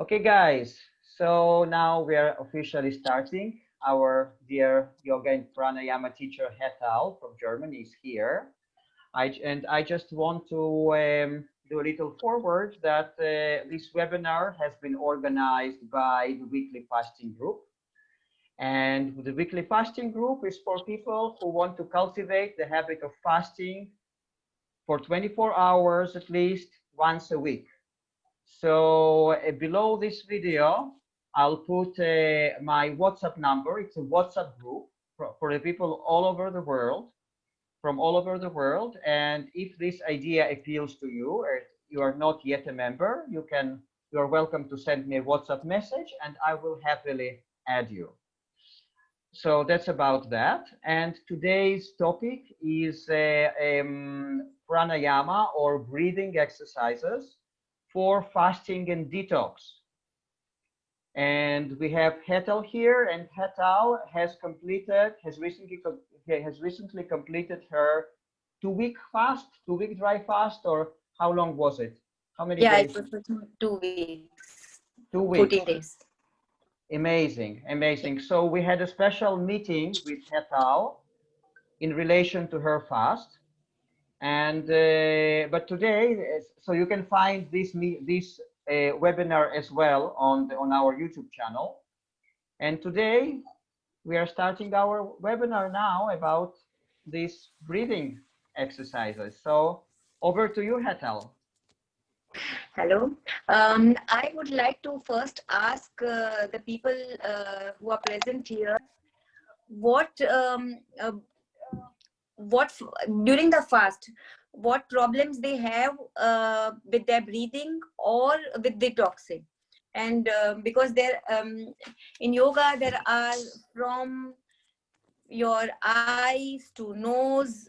Okay, guys, so now we are officially starting. Our dear yoga and pranayama teacher, Hetal from Germany, is here. I just want to do a little forward that this webinar has been organized by the weekly fasting group. And the weekly fasting group is for people who want to cultivate the habit of fasting for 24 hours at least once a week. So below this video, I'll put my WhatsApp number. It's a WhatsApp group for the people all over the world, from all over the world. And if this idea appeals to you, or you are not yet a member, you are welcome to send me a WhatsApp message, and I will happily add you. So that's about that. And today's topic is pranayama, or breathing exercises for fasting and detox. And we have Hetal here, and Hetal has recently completed her 2-week fast, 2-week dry fast, or how long was it? How many days? Yeah, it was for 2 weeks. 2 weeks. 14 days. Amazing, amazing. So we had a special meeting with Hetal in relation to her fast. And but today, so you can find this webinar as well on our YouTube channel. And today we are starting our webinar now about these breathing exercises. So over to you, Hetal. Hello. I would like to first ask the people who are present here, what during the fast, what problems they have with their breathing or with detoxing. And because there in yoga there are from your eyes to nose,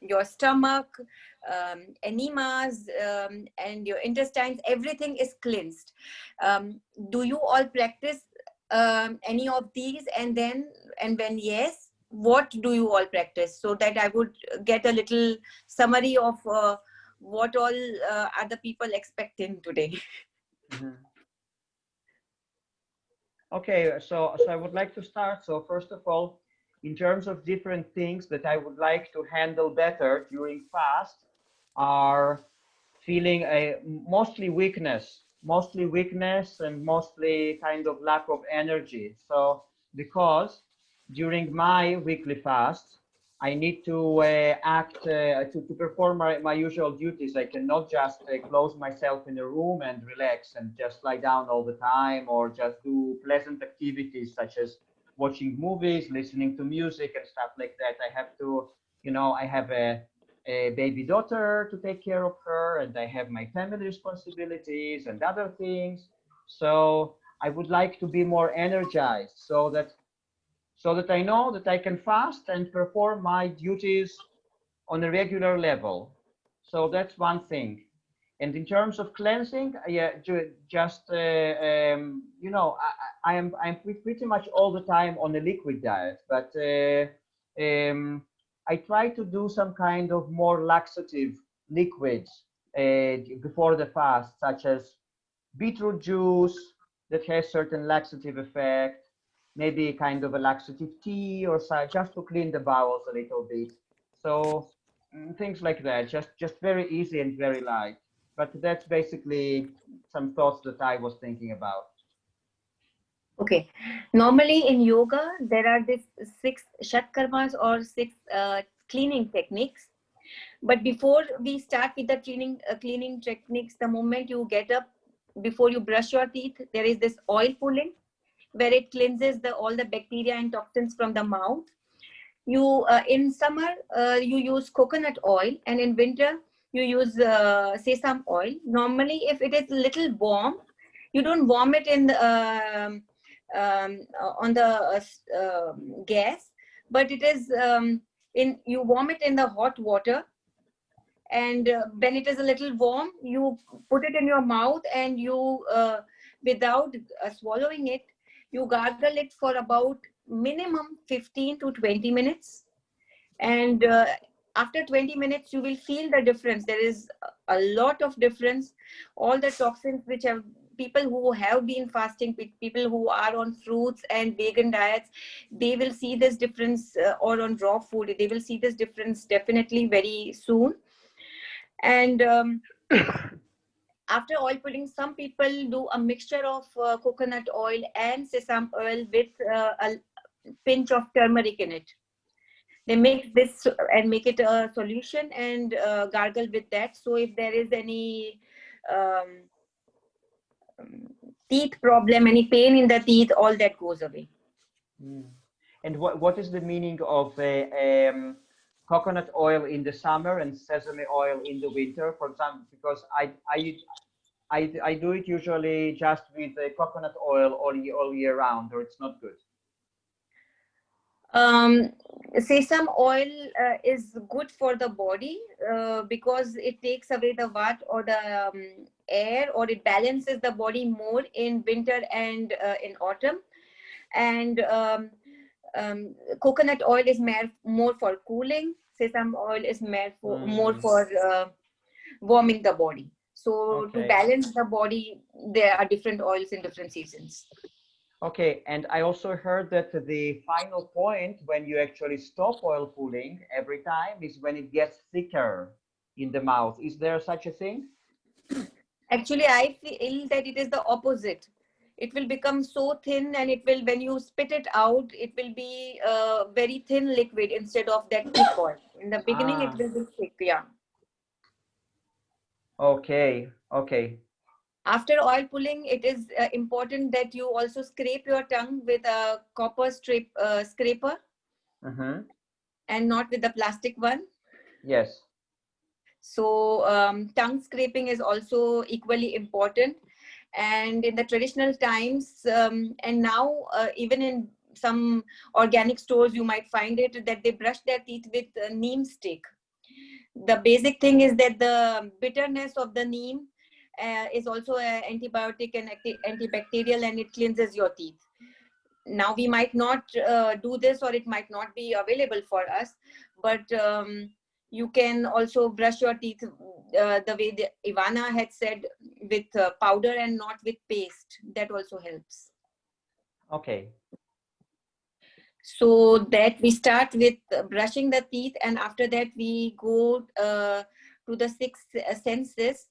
your stomach, enemas, and your intestines, everything is cleansed. Do you all practice any of these? And when yes, what do you all practice, so that I would get a little summary of what all are the people expecting today? Mm-hmm. Okay, so I would like to start. So first of all, in terms of different things that I would like to handle better during fast, are feeling mostly weakness and mostly kind of lack of energy. So because during my weekly fast, I need to to perform my usual duties. I cannot just close myself in a room and relax and just lie down all the time, or just do pleasant activities such as watching movies, listening to music and stuff like that. I have to, I have a baby daughter to take care of her, and I have my family responsibilities and other things. So I would like to be more energized, so that I know that I can fast and perform my duties on a regular level. So that's one thing. And in terms of cleansing, yeah, just I'm pretty much all the time on a liquid diet, but I try to do some kind of more laxative liquids before the fast, such as beetroot juice that has certain laxative effect, maybe kind of a laxative tea, or just to clean the bowels a little bit. So things like that, just very easy and very light. But that's basically some thoughts that I was thinking about. Okay. Normally in yoga, there are these 6 shatkarmas, or 6 cleaning techniques. But before we start with the cleaning techniques, the moment you get up, before you brush your teeth, there is this oil pulling, where it cleanses all the bacteria and toxins from the mouth. You in summer you use coconut oil, and in winter you use sesame oil. Normally, if it is little warm, you don't warm it in the, on the gas, but it is you warm it in the hot water, and when it is a little warm, you put it in your mouth, and you without swallowing it, you gargle it for about minimum 15 to 20 minutes. And after 20 minutes, you will feel the difference. There is a lot of difference. All the toxins which have people who have been fasting, people who are on fruits and vegan diets, they will see this difference, or on raw food, they will see this difference definitely very soon. And after oil pulling, some people do a mixture of coconut oil and sesame oil with a pinch of turmeric in it. They mix this and make it a solution and gargle with that. So if there is any um, teeth problem, any pain in the teeth, all that goes away. And what is the meaning of coconut oil in the summer and sesame oil in the winter, for example? Because I do it usually just with coconut oil all year round, or it's not good. Sesame oil is good for the body because it takes away the vat or the air, or it balances the body more in winter and in autumn. And coconut oil is more for cooling. Sesame oil is more for warming the body. So to balance the body, there are different oils in different seasons. Okay, and I also heard that the final point when you actually stop oil pulling every time is when it gets thicker in the mouth. Is there such a thing? Actually, I feel that it is the opposite. It will become so thin, and it will, when you spit it out, it will be a very thin liquid instead of that thick oil. In the beginning, it will be thick, yeah. Okay, okay. After oil pulling, it is important that you also scrape your tongue with a copper scraper, and not with the plastic one. Yes. So tongue scraping is also equally important. And in the traditional times, and now even in some organic stores, you might find it that they brush their teeth with neem stick. The basic thing is that the bitterness of the neem is also an antibiotic and antibacterial, and it cleanses your teeth. Now we might not do this, or it might not be available for us, but you can also brush your teeth the way Ivana had said, with powder and not with paste. That also helps. Okay. So that we start with brushing the teeth, and after that we go to the six senses.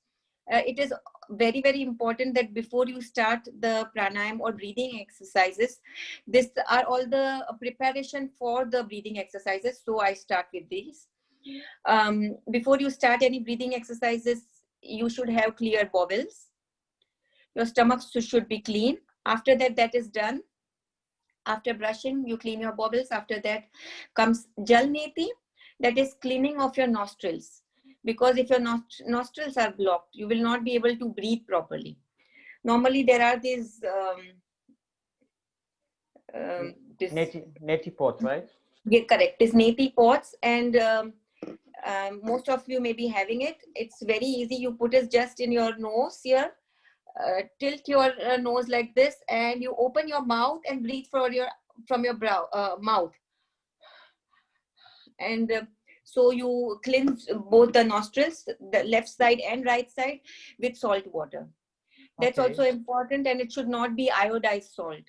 It is very, very important that before you start the pranayam or breathing exercises, these are all the preparation for the breathing exercises. So I start with these. Before you start any breathing exercises, you should have clear bowels. Your stomach should be clean. After that, that is done. After brushing, you clean your bowels. After that comes jalneti, that is cleaning of your nostrils. Because if your nostrils are blocked, you will not be able to breathe properly. Normally, there are these neti pot, right? Yeah, correct. These neti pots, and most of you may be having it. It's very easy. You put it just in your nose here. Tilt your nose like this, and you open your mouth and breathe from your mouth. And so you cleanse both the nostrils, the left side and right side, with salt water. That's also important, and it should not be iodized salt.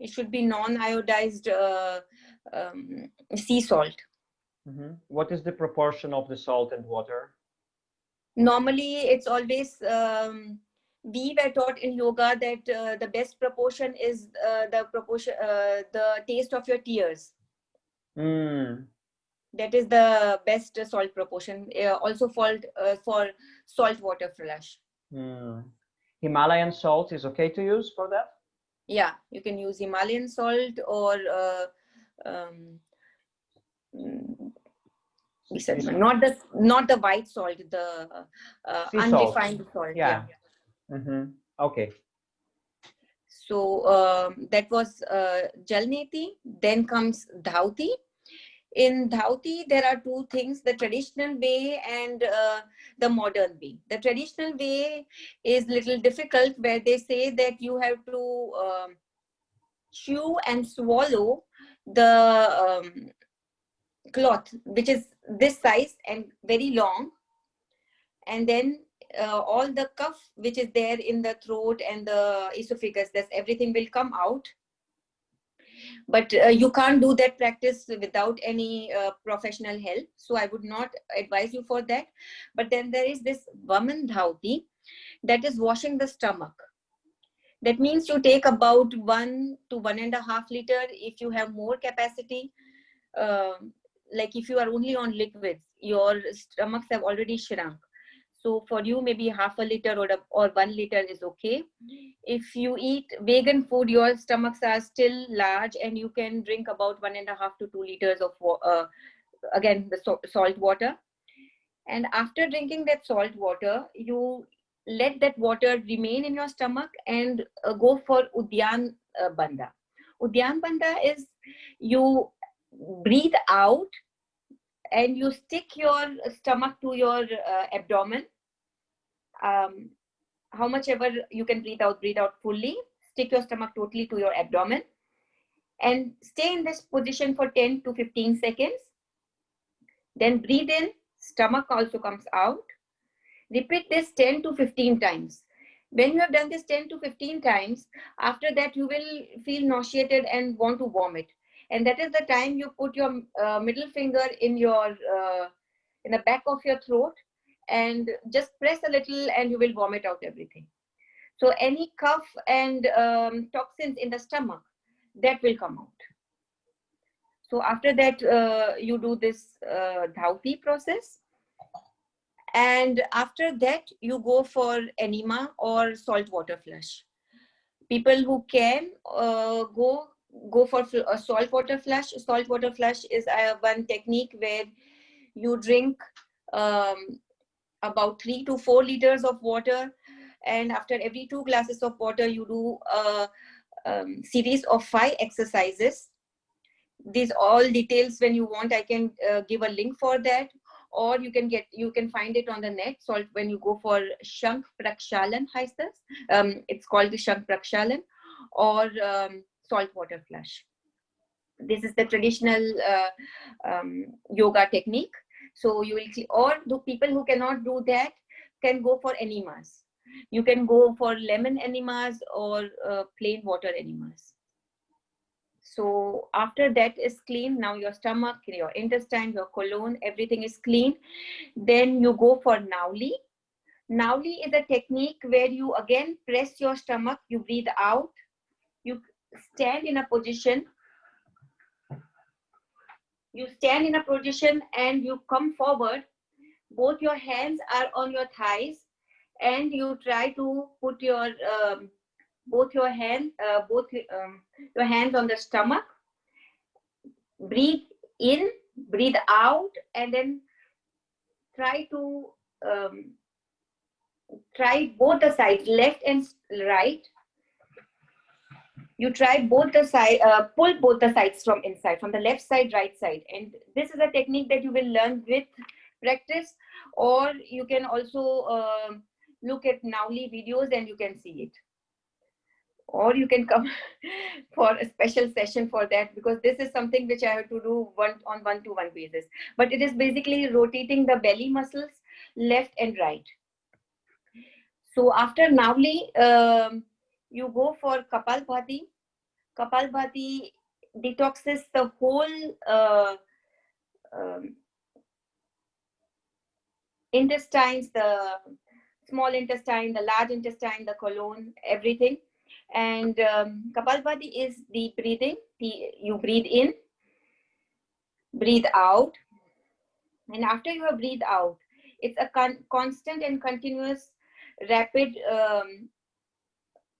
It should be non-iodized sea salt. What is the proportion of the salt and water? Normally, it's always, we were taught in yoga that the best proportion is the taste of your tears. That is the best salt proportion. Also for salt water flush. Himalayan salt is okay to use for that? Yeah, you can use Himalayan salt, or not the white salt, the unrefined salt. Yeah. Okay. So that was jalneti. Then comes dhauti. In dhauti, there are two things: the traditional way and the modern way. The traditional way is little difficult, where they say that you have to chew and swallow the cloth, which is this size and very long, and then all the cough which is there in the throat and the esophagus, that's everything will come out. But you can't do that practice without any professional help, so I would not advise you for that. But then there is this Vaman Dhauti, that is washing the stomach. That means you take about 1 to 1.5 liter. If you have more capacity, like if you are only on liquids, your stomachs have already shrunk. So for you, maybe half a liter or 1 liter is okay. If you eat vegan food, your stomachs are still large, and you can drink about 1.5 to 2 liters of again the salt water. And after drinking that salt water, you let that water remain in your stomach and go for Udyan Bandha. Udyan Bandha is you breathe out and you stick your stomach to your abdomen. How much ever you can breathe out fully. Stick your stomach totally to your abdomen and stay in this position for 10 to 15 seconds. Then breathe in, stomach also comes out. Repeat this 10 to 15 times. When you have done this 10 to 15 times, after that you will feel nauseated and want to vomit. And that is the time you put your middle finger in your in the back of your throat and just press a little, and you will vomit out everything. So any cough and toxins in the stomach, that will come out. So after that, you do this Dhauti process. And after that, you go for enema or saltwater flush. People who can go for a saltwater flush. Saltwater flush is one technique where you drink about 3 to 4 liters of water, and after every 2 glasses of water, you do a series of 5 exercises. These all details, when you want, I can give a link for that, or you can find it on the net. So when you go for Shank Prakshalan, it's called the Shank Prakshalan, or saltwater flush. This is the traditional yoga technique. So you will, or the people who cannot do that can go for enemas. You can go for lemon enemas or plain water enemas. So after that is clean, now your stomach, your intestine, your colon, everything is clean. Then you go for Nauli. Nauli is a technique where you again press your stomach, you breathe out, you stand in a position. You stand in a position and you come forward. Both your hands are on your thighs, and you try to put your your hands on the stomach. Breathe in, breathe out, and then try to try both the sides, left and right. You try both the side, pull both the sides from inside, from the left side, right side. And this is a technique that you will learn with practice, or you can also look at Nauli videos and you can see it. Or you can come for a special session for that, because this is something which I have to do on one-to-one basis. But it is basically rotating the belly muscles left and right. So after Nauli, you go for Kapalbhati. Kapalbhati detoxes the whole intestines, the small intestine, the large intestine, the colon, everything. And Kapalbhati is deep breathing. You breathe in, breathe out, and after you have breathed out, it's a constant and continuous rapid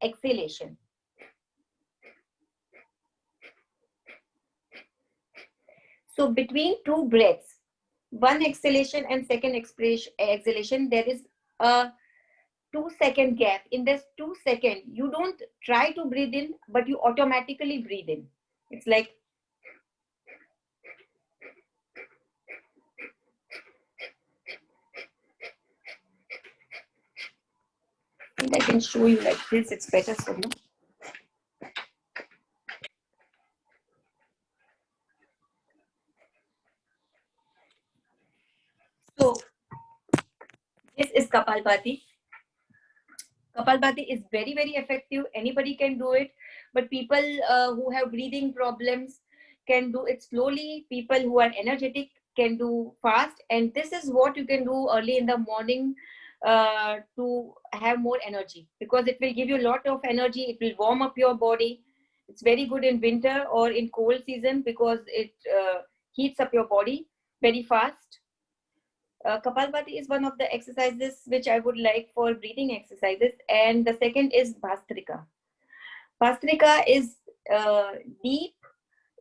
exhalation. So between 2 breaths, one exhalation and second exhalation, there is a 2-second gap. In this 2 seconds, you don't try to breathe in, but you automatically breathe in. It's like, I can show you like this, it's better for you. So this is Kapalbhati. Kapalbhati is very, very effective. Anybody can do it, but people who have breathing problems can do it slowly. People who are energetic can do fast, and this is what you can do early in the morning to have more energy, because it will give you a lot of energy. It will warm up your body. It's very good in winter or in cold season because it heats up your body very fast. Kapalbhati is one of the exercises which I would like for breathing exercises. And the second is Bhastrika. Bhastrika is deep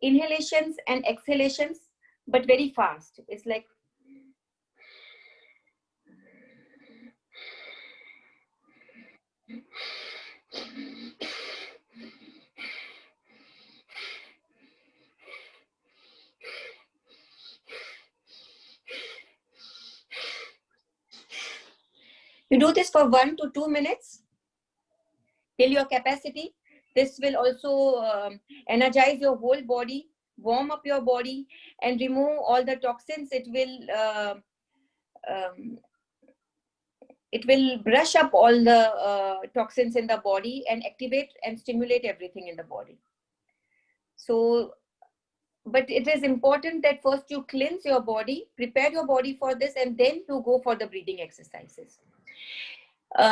inhalations and exhalations, but very fast. It's like you do this for 1 to 2 minutes till your capacity. This will also energize your whole body, warm up your body, and remove all the toxins. It will brush up all the toxins in the body and activate and stimulate everything in the body. So, but it is important that first you cleanse your body, prepare your body for this, and then you go for the breathing exercises.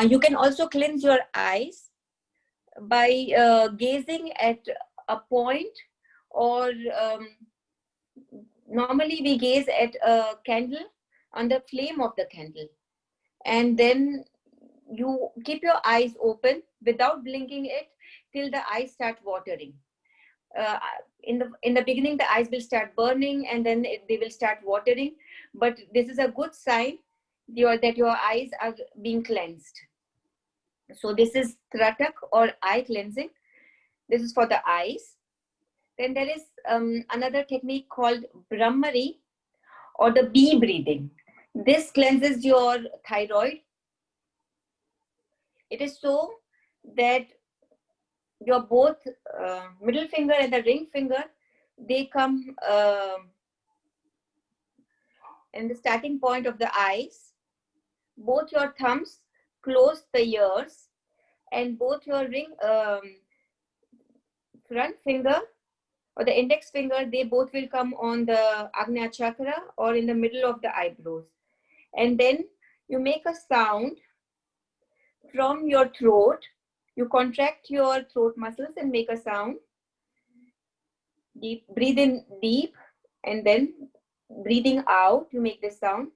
You can also cleanse your eyes by gazing at a point, or normally we gaze at a candle on the flame of the candle, and then you keep your eyes open without blinking it till the eyes start watering. In the beginning, the eyes will start burning, and then they will start watering. But this is a good sign that your eyes are being cleansed. So this is Tratak or eye cleansing. This is for the eyes. Then there is another technique called Brahmari or the bee breathing. This cleanses your thyroid. It is so that your both middle finger and the ring finger, they come in the starting point of the eyes. Both your thumbs close the ears, and both your ring front finger or the index finger, they both will come on the Agnya chakra or in the middle of the eyebrows. And then you make a sound from your throat. You contract your throat muscles and make a sound. Deep, breathe in deep, and then breathing out, you make this sound.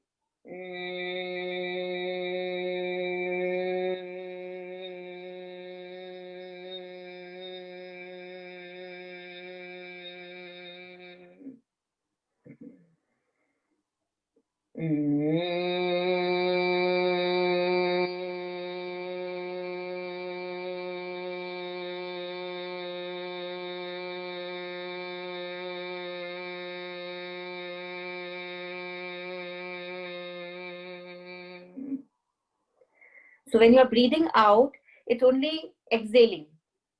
So when you're breathing out, it's only exhaling.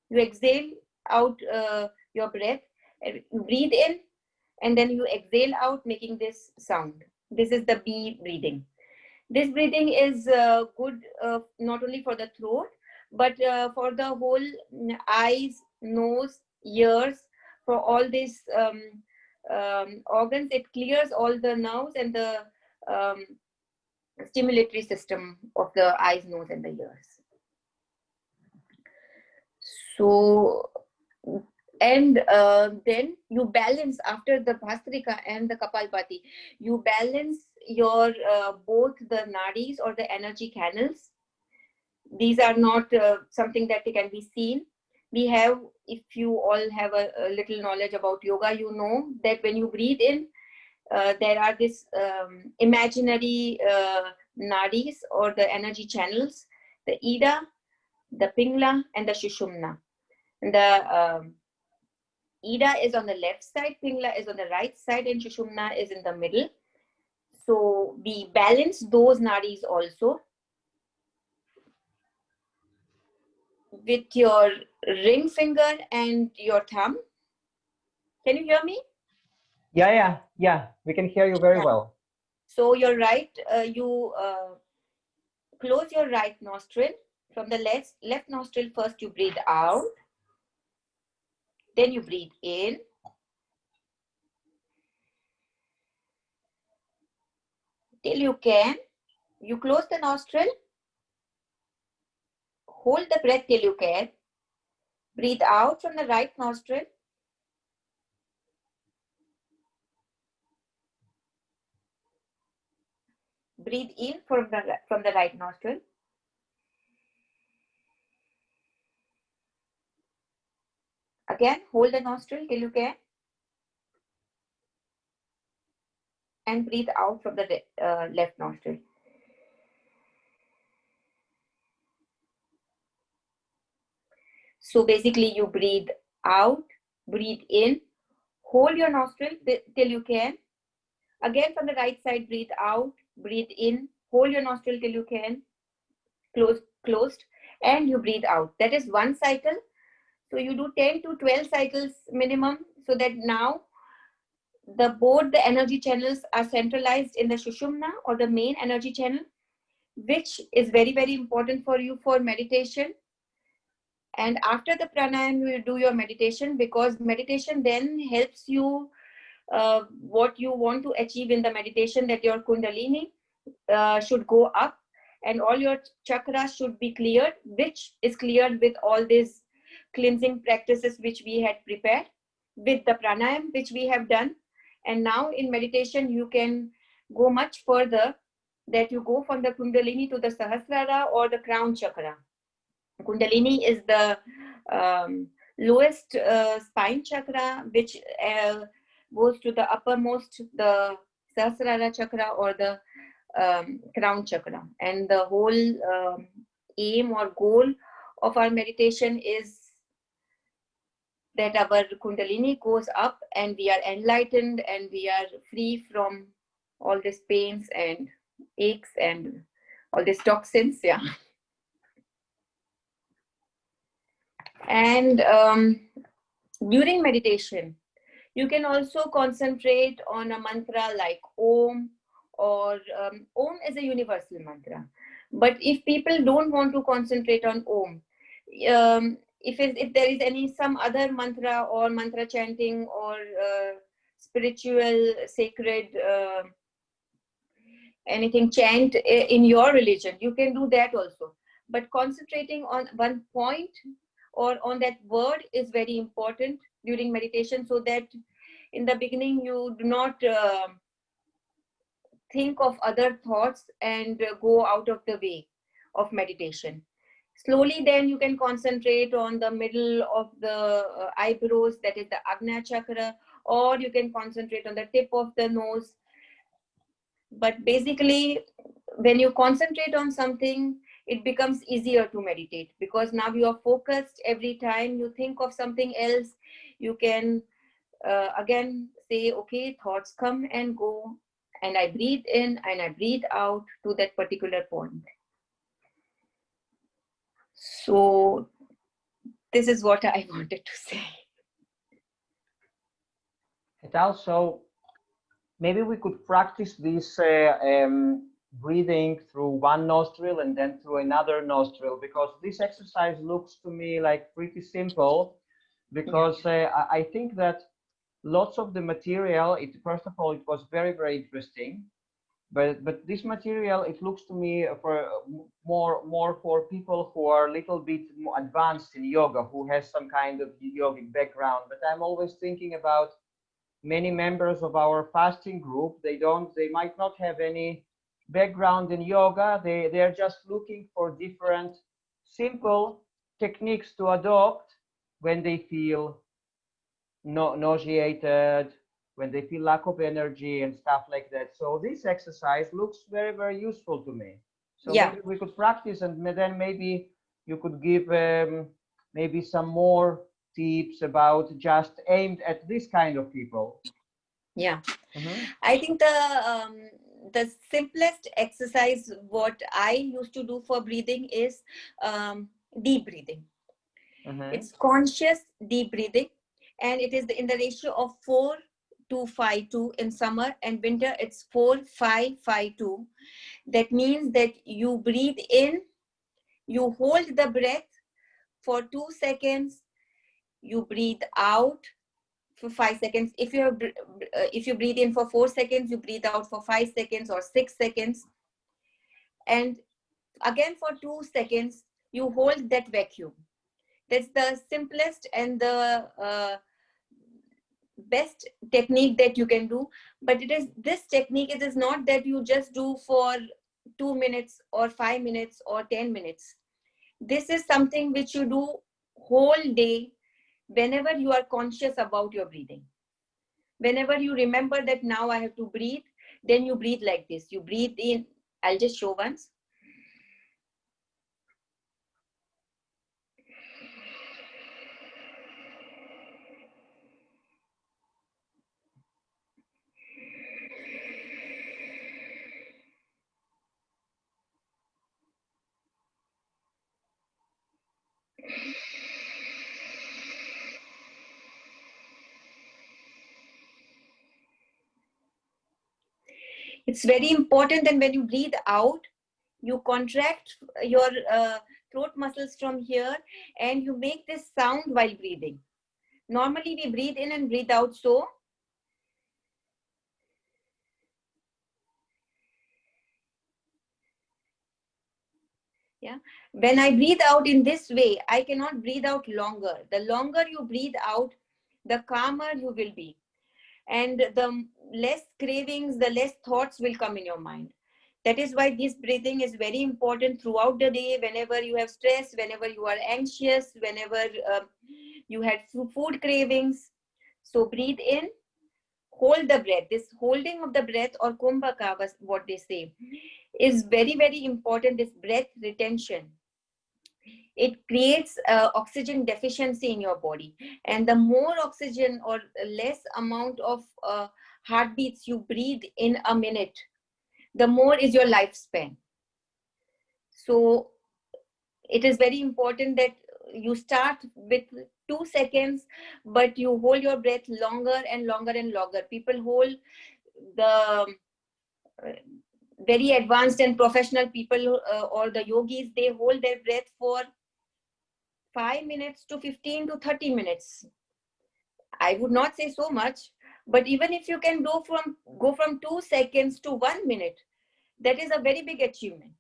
You exhale out your breath, and you breathe in, and then you exhale out, making this sound. This is the bee breathing. This breathing is good not only for the throat, but for the whole eyes, nose, ears, for all these organs. It clears all the nerves and the stimulatory system of the eyes, nose, and the ears. So, and then you balance after the Bhastrika and the Kapalbhati. You balance your both the nadis or the energy canals. These are not something that can be seen. We have, if you all have a little knowledge about yoga, you know that when you breathe in, there are this imaginary nadis or the energy channels, the Ida, the Pingla, and the Shushumna. And the Ida is on the left side, Pingla is on the right side, and Shushumna is in the middle. So we balance those nadis also with your ring finger and your thumb. Can you hear me? Yeah. We can hear you very well. So you're right. close your right nostril. From the left nostril, first you breathe out, then you breathe in, till you can. You close the nostril, hold the breath till you can, breathe out from the right nostril, breathe in from the right nostril, again hold the nostril till you can, and breathe out from the left nostril. So basically you breathe out, breathe in, hold your nostril till you can. Again from the right side, breathe out, breathe in, hold your nostril till you can, closed, and you breathe out. That is one cycle. So you do 10 to 12 cycles minimum, so that now both the energy channels are centralized in the Sushumna, or the main energy channel, which is very, very important for you for meditation. And after the pranayama, you do your meditation, because meditation then helps you what you want to achieve in the meditation, that your kundalini should go up and all your chakras should be cleared, which is cleared with all these cleansing practices which we had prepared, with the pranayama which we have done. And now in meditation you can go much further, that you go from the kundalini to the sahasrara or the crown chakra. Kundalini is the lowest spine chakra, which goes to the uppermost, the sahasrara chakra or the crown chakra. And the whole aim or goal of our meditation is that our kundalini goes up and we are enlightened and we are free from all these pains and aches and all these toxins. Yeah. And during meditation, you can also concentrate on a mantra like Om, or Om is a universal mantra. But if people don't want to concentrate on Om, if there is some other mantra or mantra chanting or spiritual, sacred, anything chant in your religion, you can do that also. But concentrating on one point or on that word is very important during meditation, so that in the beginning you do not think of other thoughts and go out of the way of meditation. Slowly then you can concentrate on the middle of the eyebrows, that is the Agnya chakra, or you can concentrate on the tip of the nose. But basically, when you concentrate on something, it becomes easier to meditate, because now you are focused. Every time you think of something else, you can again say, okay, thoughts come and go, and I breathe in and I breathe out to that particular point. So this is what I wanted to say. And also, maybe we could practice this breathing through one nostril and then through another nostril, because this exercise looks to me like pretty simple, because I think that lots of the material, first of all, it was very, very interesting. But this material, it looks to me for more for people who are a little bit more advanced in yoga, who has some kind of yogic background. But I'm always thinking about many members of our fasting group. They might not have any background in yoga. They're just looking for different simple techniques to adopt when they feel nauseated, when they feel lack of energy and stuff like that. So this exercise looks very, very useful to me. So maybe we could practice, and then maybe you could give maybe some more tips about just aimed at this kind of people. Yeah. I think the simplest exercise what I used to do for breathing is deep breathing. It's conscious deep breathing, and it is in the ratio of 4-5-2 in summer, and winter it's 4-5-5-2. That means that you breathe in, you hold the breath for 2 seconds, you breathe out for 5 seconds. If you breathe in for 4 seconds, you breathe out for 5 seconds or 6 seconds. And again for 2 seconds, you hold that vacuum. That's the simplest and the best technique that you can do. But it is this technique, it is not that you just do for 2 minutes or 5 minutes or 10 minutes. This is something which you do whole day. Whenever you are conscious about your breathing, whenever you remember that now I have to breathe, then you breathe like this. You breathe in. I'll just show once. It's very important that when you breathe out, you contract your throat muscles from here and you make this sound while breathing. Normally we breathe in and breathe out so. Yeah. When I breathe out in this way, I cannot breathe out longer. The longer you breathe out, the calmer you will be. And the less cravings, the less thoughts will come in your mind. That is why this breathing is very important throughout the day. Whenever you have stress, whenever you are anxious, whenever you had food cravings. So breathe in, hold the breath. This holding of the breath, or kumbhaka, what they say, is very, very important. This breath retention. It creates oxygen deficiency in your body. And the more oxygen or less amount of heartbeats you breathe in a minute, the more is your lifespan. So it is very important that you start with 2 seconds, but you hold your breath longer and longer and longer. People hold the very advanced and professional people or the yogis, they hold their breath for 5 minutes to 15 to 30 minutes. I would not say so much, but even if you can go from 2 seconds to 1 minute, that is a very big achievement.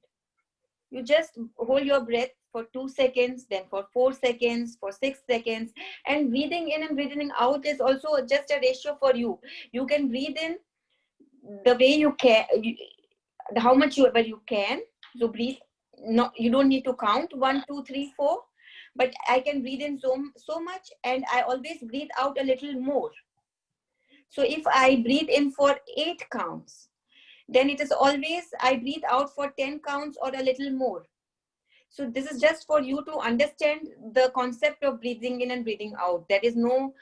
You just hold your breath for 2 seconds, then for 4 seconds, for 6 seconds, and breathing in and breathing out is also just a ratio for you. You can breathe in the way you can, how much ever you can. So breathe. No, you don't need to count 1, 2, 3, 4. But I can breathe in so much, and I always breathe out a little more. So if I breathe in for 8 counts, then it is always I breathe out for 10 counts or a little more. So this is just for you to understand the concept of breathing in and breathing out. There is no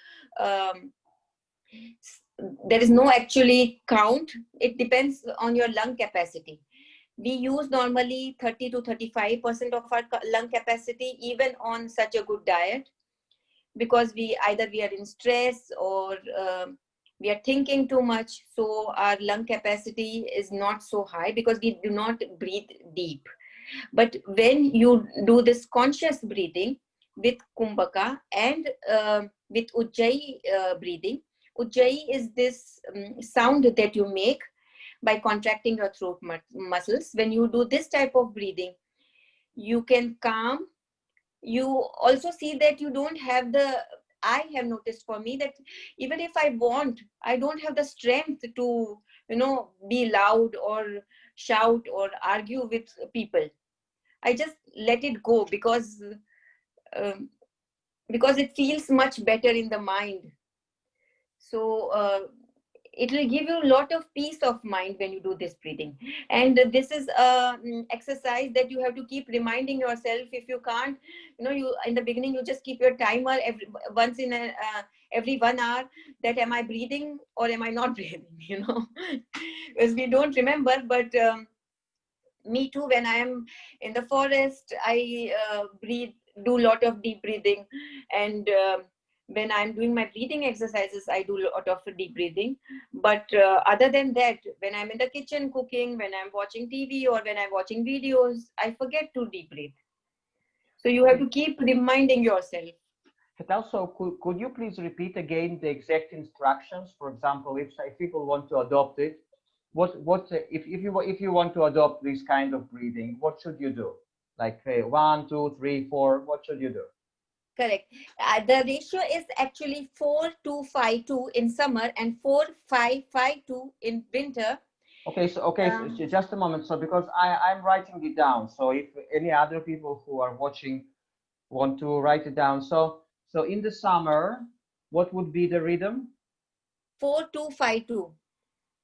actually count. It depends on your lung capacity. We use normally 30 to 35% of our lung capacity, even on such a good diet, because we are in stress or we are thinking too much. So our lung capacity is not so high because we do not breathe deep. But when you do this conscious breathing with kumbhaka and with ujjayi breathing, ujjayi is this sound that you make by contracting your throat muscles. When you do this type of breathing, you can calm. You also see that you don't have I have noticed for me that even if I want, I don't have the strength to, be loud or shout or argue with people. I just let it go because it feels much better in the mind. So it will give you a lot of peace of mind when you do this breathing. And this is a exercise that you have to keep reminding yourself. If you can't, you in the beginning, you just keep your timer every 1 hour, that am I breathing or am I not breathing, because we don't remember. But me too, when I am in the forest, I do a lot of deep breathing. And When I'm doing my breathing exercises, I do a lot of deep breathing. But other than that, when I'm in the kitchen cooking, when I'm watching TV or when I'm watching videos, I forget to deep breathe. So you have to keep reminding yourself. But also, could you please repeat again the exact instructions? For example, if people want to adopt it, what if you want to adopt this kind of breathing, what should you do? Like 1, 2, 3, 4. What should you do? Correct. The ratio is actually 4-2-5-2 in summer and 4-5-5-2 in winter. Okay, so just a moment. So because I'm writing it down, so if any other people who are watching want to write it down, so in the summer, what would be the rhythm? 4-2-5-2.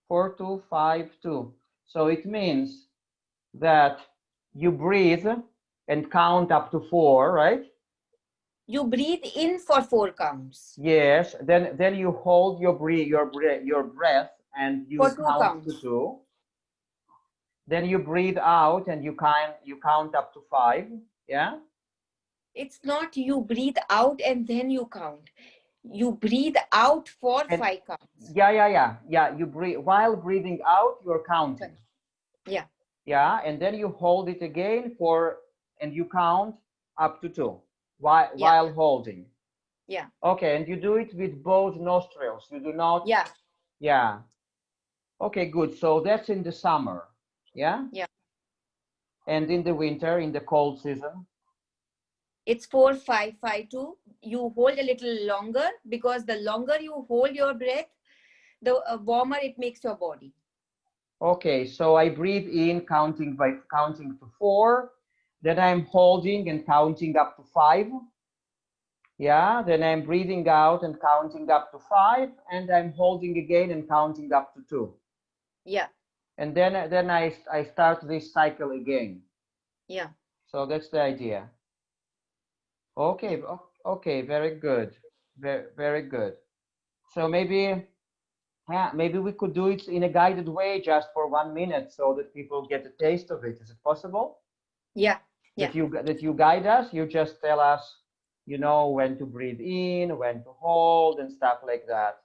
4-2-5-2. So it means that you breathe and count up to 4, right? You breathe in for 4 counts. Yes. Then you hold your breath and you For 2 count to counts. 2. Then you breathe out and you count up to 5. Yeah. It's not you breathe out and then you count. You breathe out for And 5 counts. yeah. You breathe while breathing out. You're counting. Yeah. Yeah, and then you hold it again and you count up to 2 while holding. Yeah. Okay, and you do it with both nostrils. You do not. Yeah. Yeah. Okay, good. So that's in the summer. Yeah. Yeah. And in the winter, in the cold season. It's 4-5-5-2. You hold a little longer because the longer you hold your breath, the warmer it makes your body. Okay, so I breathe in, counting to 4. Then I'm holding and counting up to 5. Yeah, then I'm breathing out and counting up to 5, and I'm holding again and counting up to 2. Yeah. And then I start this cycle again. Yeah. So that's the idea. Okay, Yeah. okay, very good, very good. So maybe maybe we could do it in a guided way just for 1 minute so that people get a taste of it. Is it possible? Yeah. Yeah. That you guide us. You just tell us, you know, when to breathe in, when to hold, and stuff like that.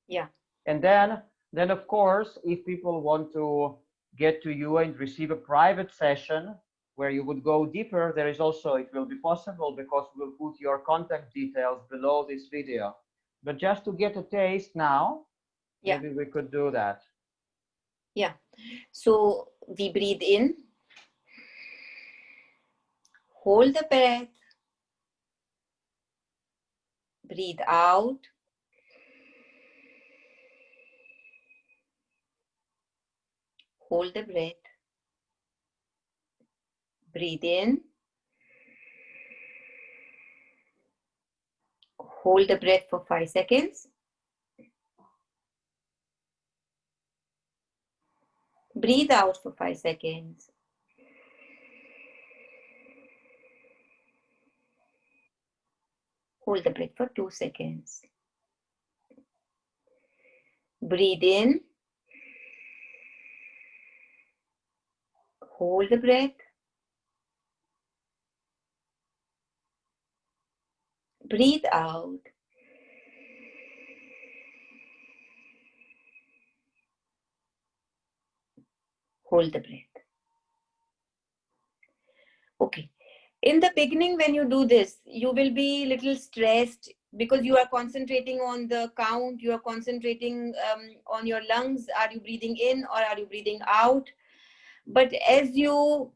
Yeah. And then of course, if people want to get to you and receive a private session where you would go deeper, there is also, it will be possible because we'll put your contact details below this video. But just to get a taste now, Yeah. maybe we could do that. Yeah. So we breathe in, hold the breath, breathe out, hold the breath, breathe in, hold the breath for 5 seconds, breathe out for 5 seconds. Hold the breath for 2 seconds. Breathe in, hold the breath, breathe out, hold the breath. Okay. In the beginning, when you do this, you will be a little stressed because you are concentrating on the count, you are concentrating on your lungs. Are you breathing in or are you breathing out? But as you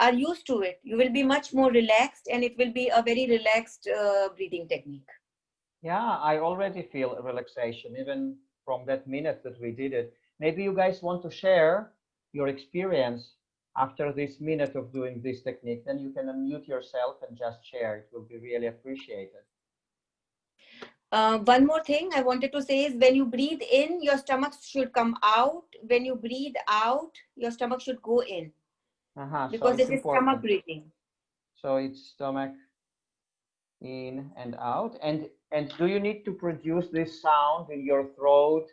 are used to it, you will be much more relaxed and it will be a very relaxed breathing technique. Yeah, I already feel relaxation even from that minute that we did it. Maybe you guys want to share your experience after this minute of doing this technique, then you can unmute yourself and just share. It will be really appreciated. One more thing I wanted to say is when you breathe in, your stomach should come out. When you breathe out, your stomach should go in. So Because it's this is stomach important. breathing. So it's stomach in and out. And do you need to produce this sound in your throat?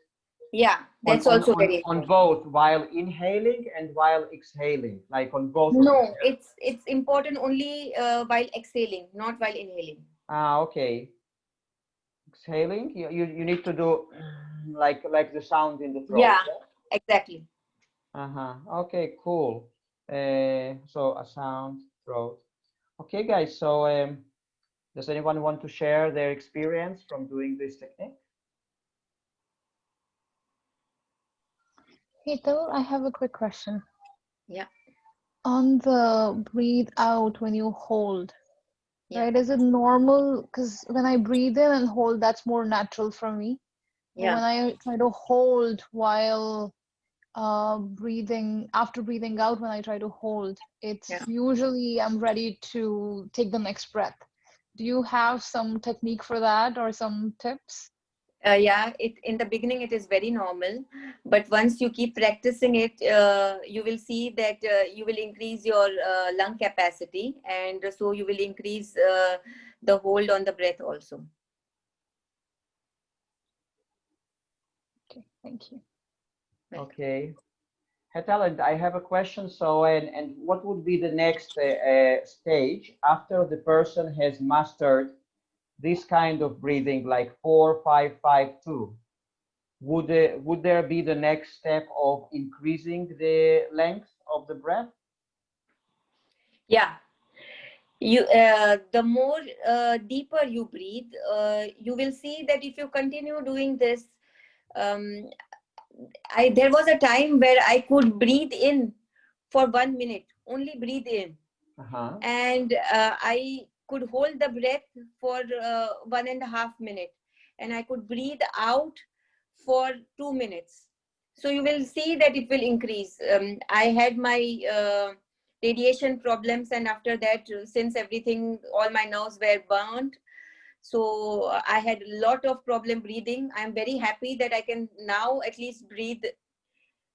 Yeah, that's also very on important. both while inhaling and while exhaling, like on both of them. No, it's important only while exhaling, not while inhaling. Ah, okay. Exhaling, you need to do like the sound in the throat. Yeah, exactly. Okay, cool. So a sound throat. Okay, guys. So does anyone want to share their experience from doing this technique? Hetal, I have a quick question. Yeah, On the breathe out when you hold, yeah, right? Is it normal? Because when I breathe in and hold, that's more natural for me. But yeah, when I try to hold while breathing, after breathing out, when I try to hold, it's yeah. usually I'm ready to take the next breath. Do you have some technique for that or some tips? Yeah, it in the beginning it is very normal, but once you keep practicing it, you will see that you will increase your lung capacity, and so you will increase the hold on the breath also. Okay, thank you. Welcome. Okay. Hey, talent, I have a question. So, and what would be the next stage after the person has mastered this kind of breathing, like 4-5-5-2? Would there be the next step of increasing the length of the breath? Yeah, you the more deeper you breathe, you will see that if you continue doing this, um, I there was a time where I could breathe in for 1 minute, only breathe in, Uh-huh. and I could hold the breath for 1.5 minutes, and I could breathe out for 2 minutes. So you will see that it will increase. I had my radiation problems, and after that, since everything, all my nerves were burnt, so I had a lot of problem breathing. I'm very happy that I can now at least breathe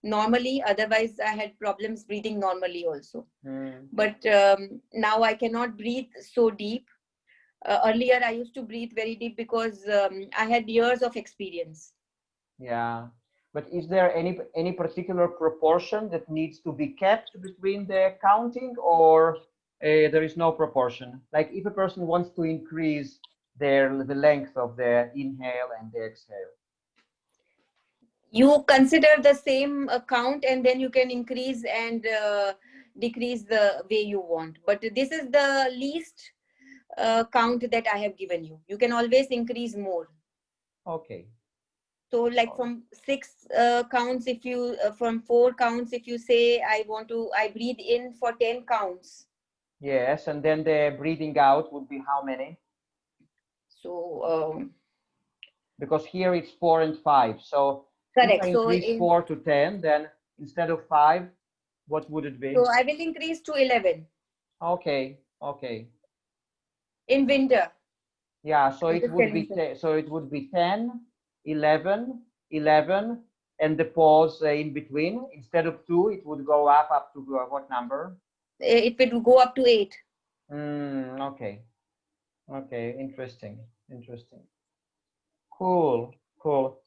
normally. Otherwise, I had problems breathing normally also. Mm. But now I cannot breathe so deep. Earlier, I used to breathe very deep because I had years of experience. Yeah. But is there any particular proportion that needs to be kept between the counting, or there is no proportion? Like if a person wants to increase the length of the inhale and the exhale. You consider the same count, and then you can increase and decrease the way you want. But this is the least count that I have given you. You can always increase more. Okay. So, like Oh, from six counts, if you from 4 counts, if you say I breathe in for 10 counts. yes, and then the breathing out would be how many? So, Because here it's 4 and 5. So if I correct. increase 4 to 10, then instead of 5, what would it So be? I will increase to 11 Okay, okay. in winter. Yeah, so I'm it just would telling be you. so it would be 10, 11, 11, and the pause in between. Instead of 2, it would go up to what number? It will go up to 8. Okay. Okay, interesting. Interesting. Cool, cool.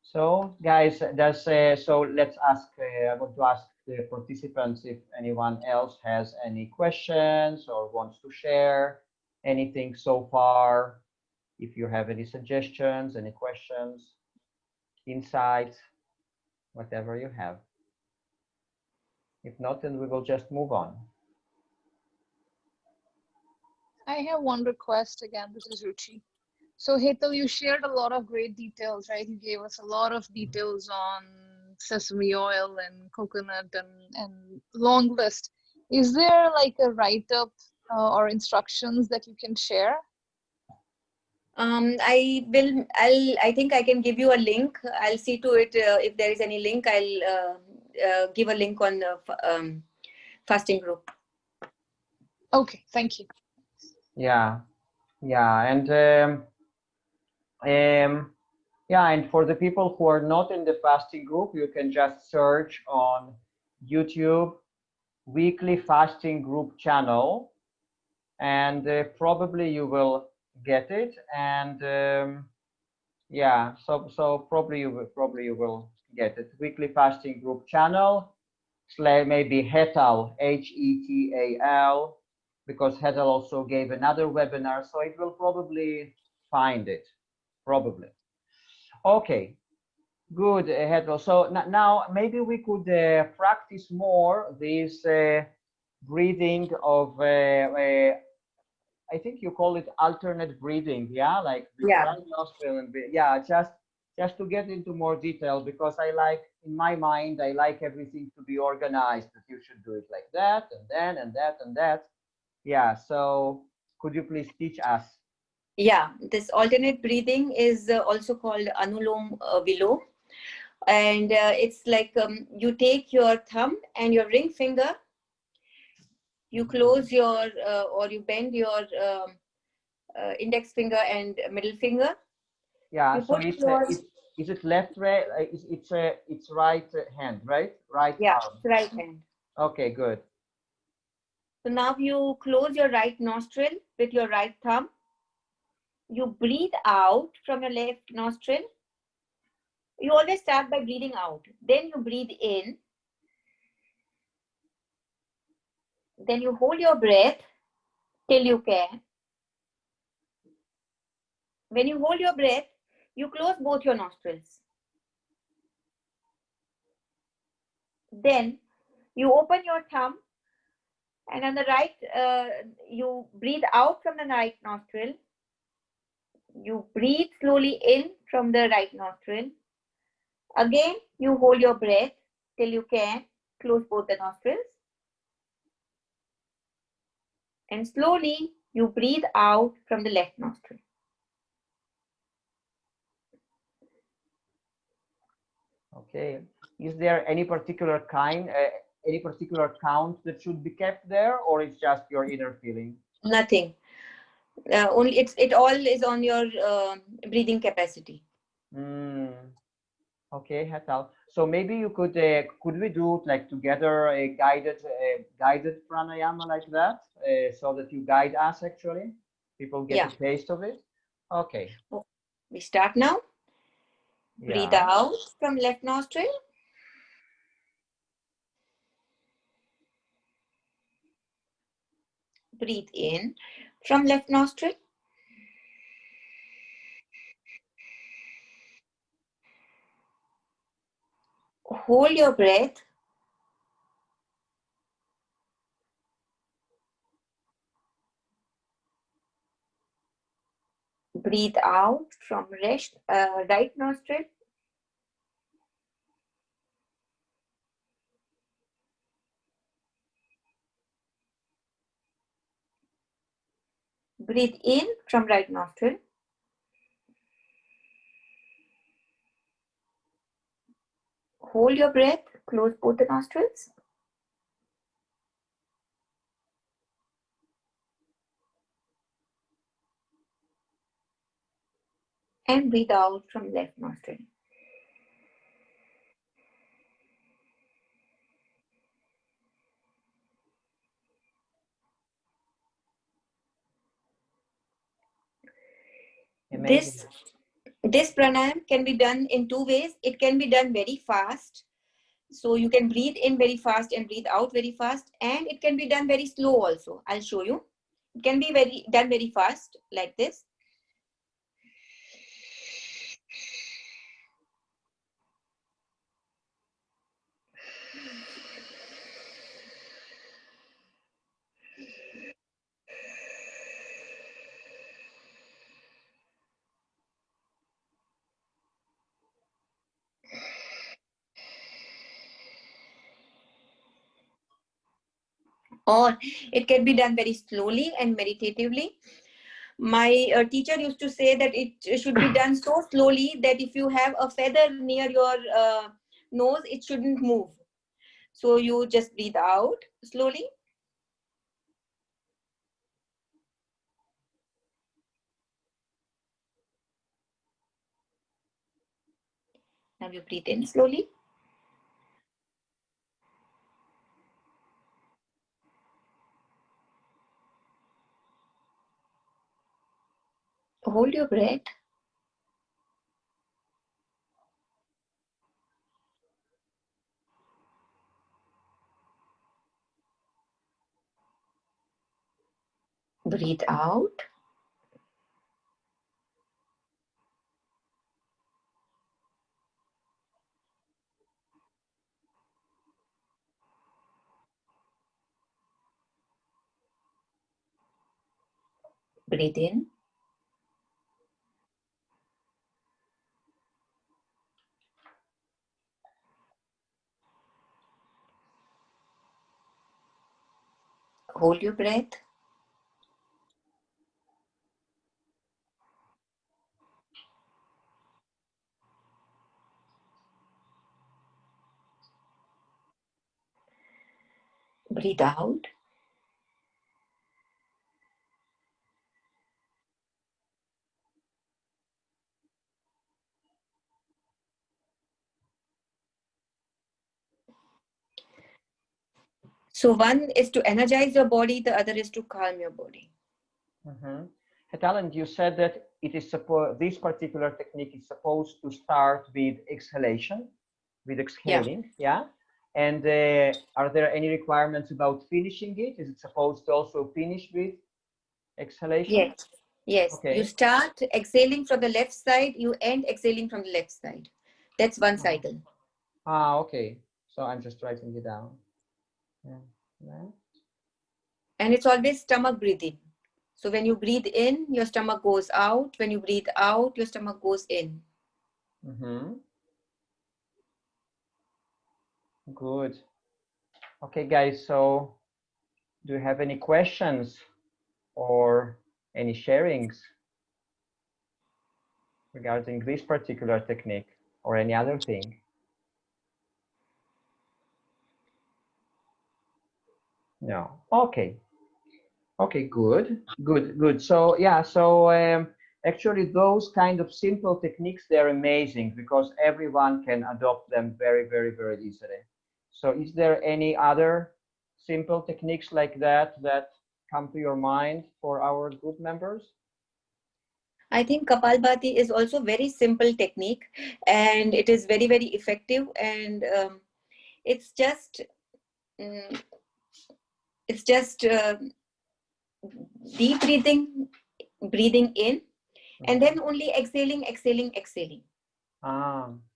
So, guys, so let's ask. I want to ask the participants if anyone else has any questions or wants to share anything so far. If you have any suggestions, any questions, insights, whatever you have. If not, then we will just move on. I have one request again. This is Ruchi. So, Hetal, you shared a lot of great details, right? You gave us a lot of details on sesame oil and coconut and long list. Is there like a write-up or instructions that you can share? I think I can give you a link. I'll see to it if there is any link. I'll give a link on the fasting group. Okay, thank you. Yeah, yeah, um, yeah, and for the people who are not in the fasting group, you can just search on YouTube weekly fasting group channel, and probably you will get it. And yeah, so probably you will get it. Weekly fasting group channel, maybe hetal, hetal, because hetal also gave another webinar, so it will probably find it. probably. Okay, good, Hedwell. So now maybe we could practice more this breathing of, I think you call it alternate breathing, yeah? Like Yeah. right nostril and yeah, just to get into more detail, because I like, in my mind, I like everything to be organized, that you should do it like that, and then, and that, and that. Yeah, so could you please teach us? Yeah, this alternate breathing is also called Anulom Vilom. And it's like you take your thumb and your ring finger, you close your or you bend your index finger and middle finger. Yeah, You so put your, is it left, right? It's right hand, right? Right yeah, arm. right hand. Okay, good. So now you close your right nostril with your right thumb. You breathe out from your left nostril. You always start by breathing out. Then you breathe in. Then you hold your breath till you can. When you hold your breath, you close both your nostrils. Then you open your thumb, and on the right, you breathe out from the right nostril. You breathe slowly in from the right nostril. Again, you hold your breath till you can close both the nostrils. And slowly, you breathe out from the left nostril. Okay. Is there any particular kind, any particular count that should be kept there, or it's just your inner feeling? Nothing. Only it all is on your breathing capacity. Okay, Hetal. So maybe you could we do like together a guided pranayama like that, so that you guide us actually, people get a taste of it. Okay. We start now. Breathe Yeah. out from left nostril. Breathe in from left nostril. Hold your breath. Breathe out from right nostril. Breathe in from right nostril. Hold your breath. Close both the nostrils. And breathe out from left nostril. Amazing. This pranayam can be done in two ways. It can be done very fast. So you can breathe in very fast and breathe out very fast. And it can be done very slow also. I'll show you. It can be done very fast like this. Or it can be done very slowly and meditatively. My teacher used to say that it should be done so slowly that if you have a feather near your nose, it shouldn't move. So you just breathe out slowly. Now you breathe in slowly. Hold your breath. Breathe out. Breathe in. Hold your breath. Breathe out. So one is to energize your body, the other is to calm your body. Hetal, you said that it is this particular technique is supposed to start with exhalation, with exhaling, yeah? And are there any requirements about finishing it? Is it supposed to also finish with exhalation? Yes. Yes. Okay. You start exhaling from the left side, you end exhaling from the left side. That's one cycle. Okay. So I'm just writing it down. Yeah. And it's always stomach breathing. So when you breathe in, your stomach goes out. When you breathe out, your stomach goes in. Good. Okay, guys. So do you have any questions or any sharings regarding this particular technique or any other thing? No. Okay. Okay, good. So yeah, so actually those kind of simple techniques, they're amazing because everyone can adopt them very, very, very easily. So is there any other simple techniques like that that come to your mind for our group members? I think Kapalbhati is also very simple technique and it is very, very effective, and it's just deep breathing in, and then only exhaling.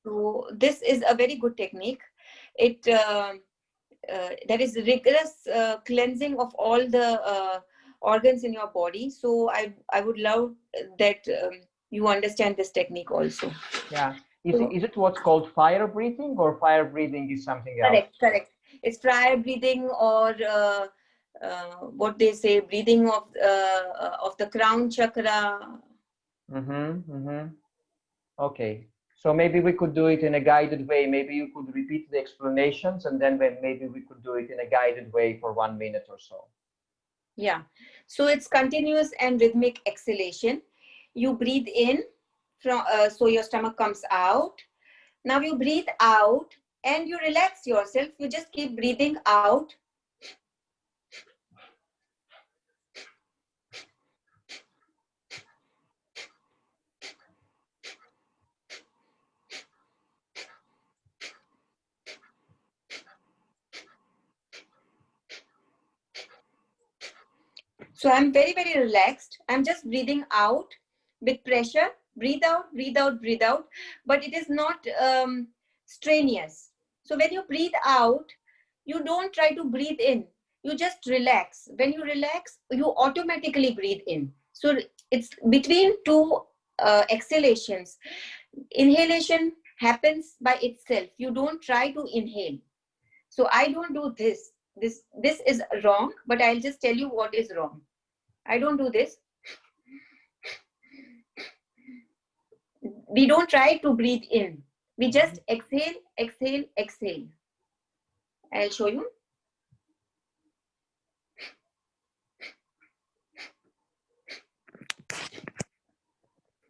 So this is a very good technique. It there is rigorous cleansing of all the organs in your body. So I would love that you understand this technique also. Yeah. Is it what's called fire breathing, or fire breathing is something else? Correct. It's fire breathing, or what they say, breathing of the crown chakra. Okay. So maybe we could do it in a guided way. Maybe you could repeat the explanations, and then maybe we could do it in a guided way for 1 minute or so. Yeah. So it's continuous and rhythmic exhalation. You breathe in from so your stomach comes out. Now you breathe out and you relax yourself. You just keep breathing out. So I'm very, very relaxed. I'm just breathing out with pressure. Breathe out, breathe out, breathe out. But it is not strenuous. So when you breathe out, you don't try to breathe in. You just relax. When you relax, you automatically breathe in. So it's between two exhalations. Inhalation happens by itself. You don't try to inhale. So I don't do this. This is wrong, but I'll just tell you what is wrong. I don't do this. We don't try to breathe in. We just exhale, exhale, exhale. I'll show you.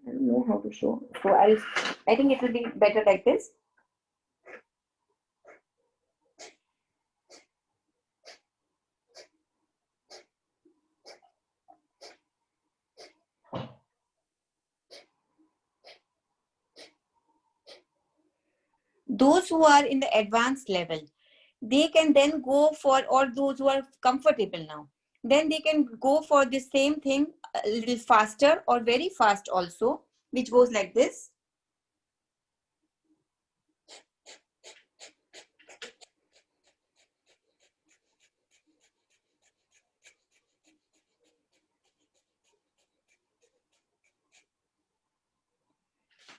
I don't know how to show. So I think it will be better like this. Those who are in the advanced level, they can then go for, or those who are comfortable now, then they can go for the same thing a little faster or very fast also, which goes like this.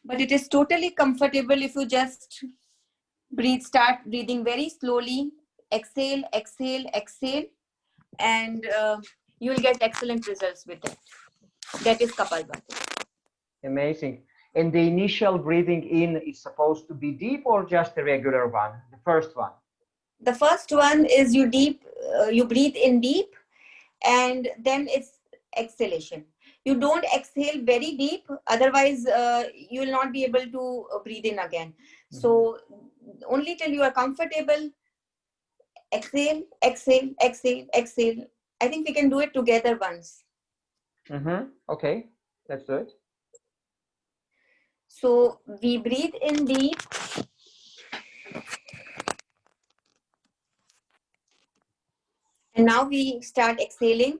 But it is totally comfortable if you just start breathing very slowly. Exhale, exhale, exhale, and you'll get excellent results with it. That is Kapalbhati. Amazing. And the initial breathing in is supposed to be deep or just a regular one? The first one? The first one is you breathe in deep, and then it's exhalation. You don't exhale very deep, otherwise you will not be able to breathe in again. So only till you are comfortable, exhale, exhale, exhale, exhale. I think we can do it together once. Okay, let's do it. So we breathe in deep. And now we start exhaling.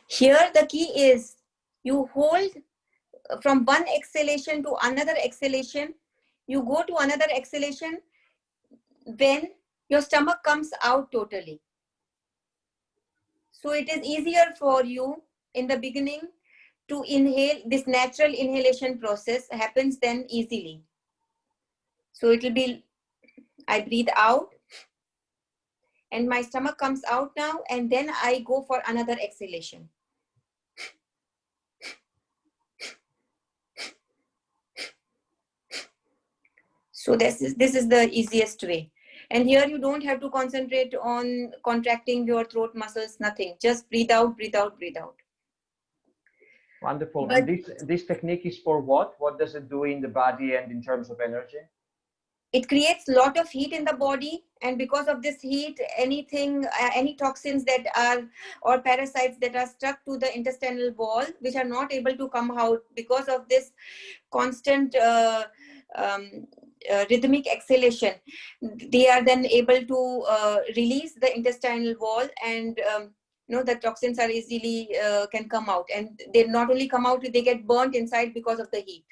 Here the key is you hold from one exhalation to another exhalation. You go to another exhalation when your stomach comes out totally. So it is easier for you in the beginning to inhale. This natural inhalation process happens then easily. So it will be, I breathe out and my stomach comes out now, and then I go for another exhalation. So this is the easiest way. And here you don't have to concentrate on contracting your throat muscles, nothing. Just breathe out, breathe out, breathe out. Wonderful. But and this technique is for what? What does it do in the body and in terms of energy? It creates a lot of heat in the body, and because of this heat, any toxins that are, or parasites that are stuck to the intestinal wall, which are not able to come out because of this constant rhythmic exhalation, they are then able to release the intestinal wall, and the toxins are easily can come out, and they not only come out, they get burnt inside because of the heat.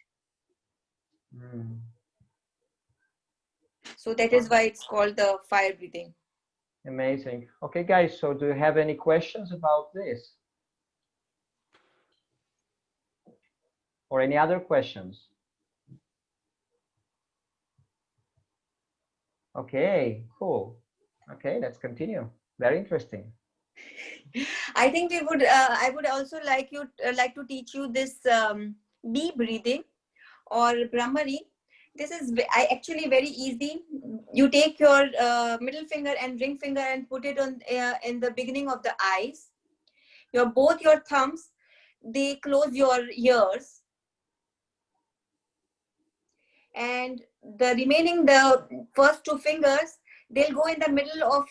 So that is why it's called the fire breathing. Amazing. Okay, guys, so do you have any questions about this? Or any other questions? Okay, cool. Okay, let's continue. Very interesting. I think I would also like to teach you this bee breathing or Brahmari. This is actually very easy. You take your middle finger and ring finger and put it on in the beginning of the eyes. Both your thumbs, they close your ears, and the first two fingers, they'll go in the middle of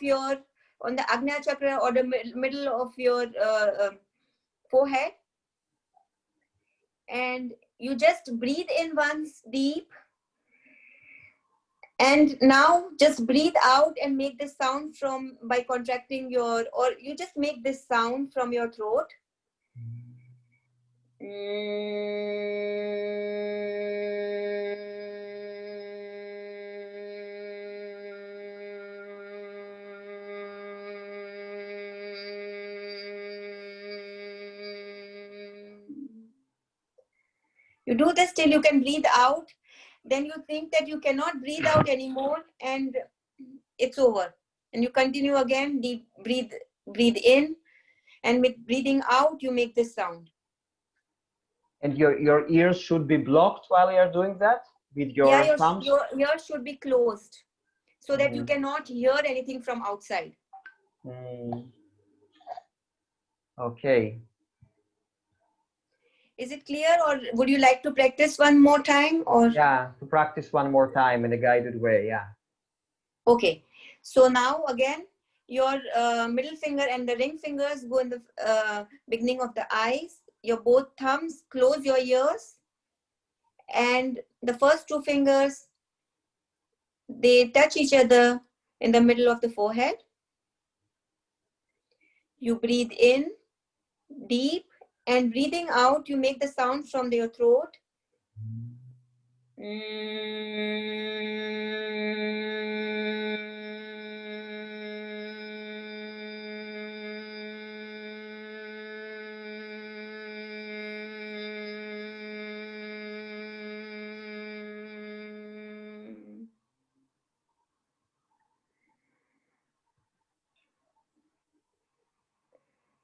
on the Agnya chakra, or the middle of your forehead, and you just breathe in once deep, and now just breathe out and make this sound by contracting or you just make this sound from your throat. You do this till you can breathe out. Then you think that you cannot breathe out anymore, and it's over. And you continue again, deep breathe in, and with breathing out, you make this sound. And your ears should be blocked while you're doing that with your thumbs? Your ears should be closed so that you cannot hear anything from outside. Okay. Is it clear, or would you like to practice one more time? Or yeah, to practice one more time in a guided way. Yeah. Okay. So now again, your middle finger and the ring fingers go in the beginning of the eyes. Your both thumbs close your ears, and the first two fingers, they touch each other in the middle of the forehead. You breathe in deep, and breathing out, you make the sound from your throat.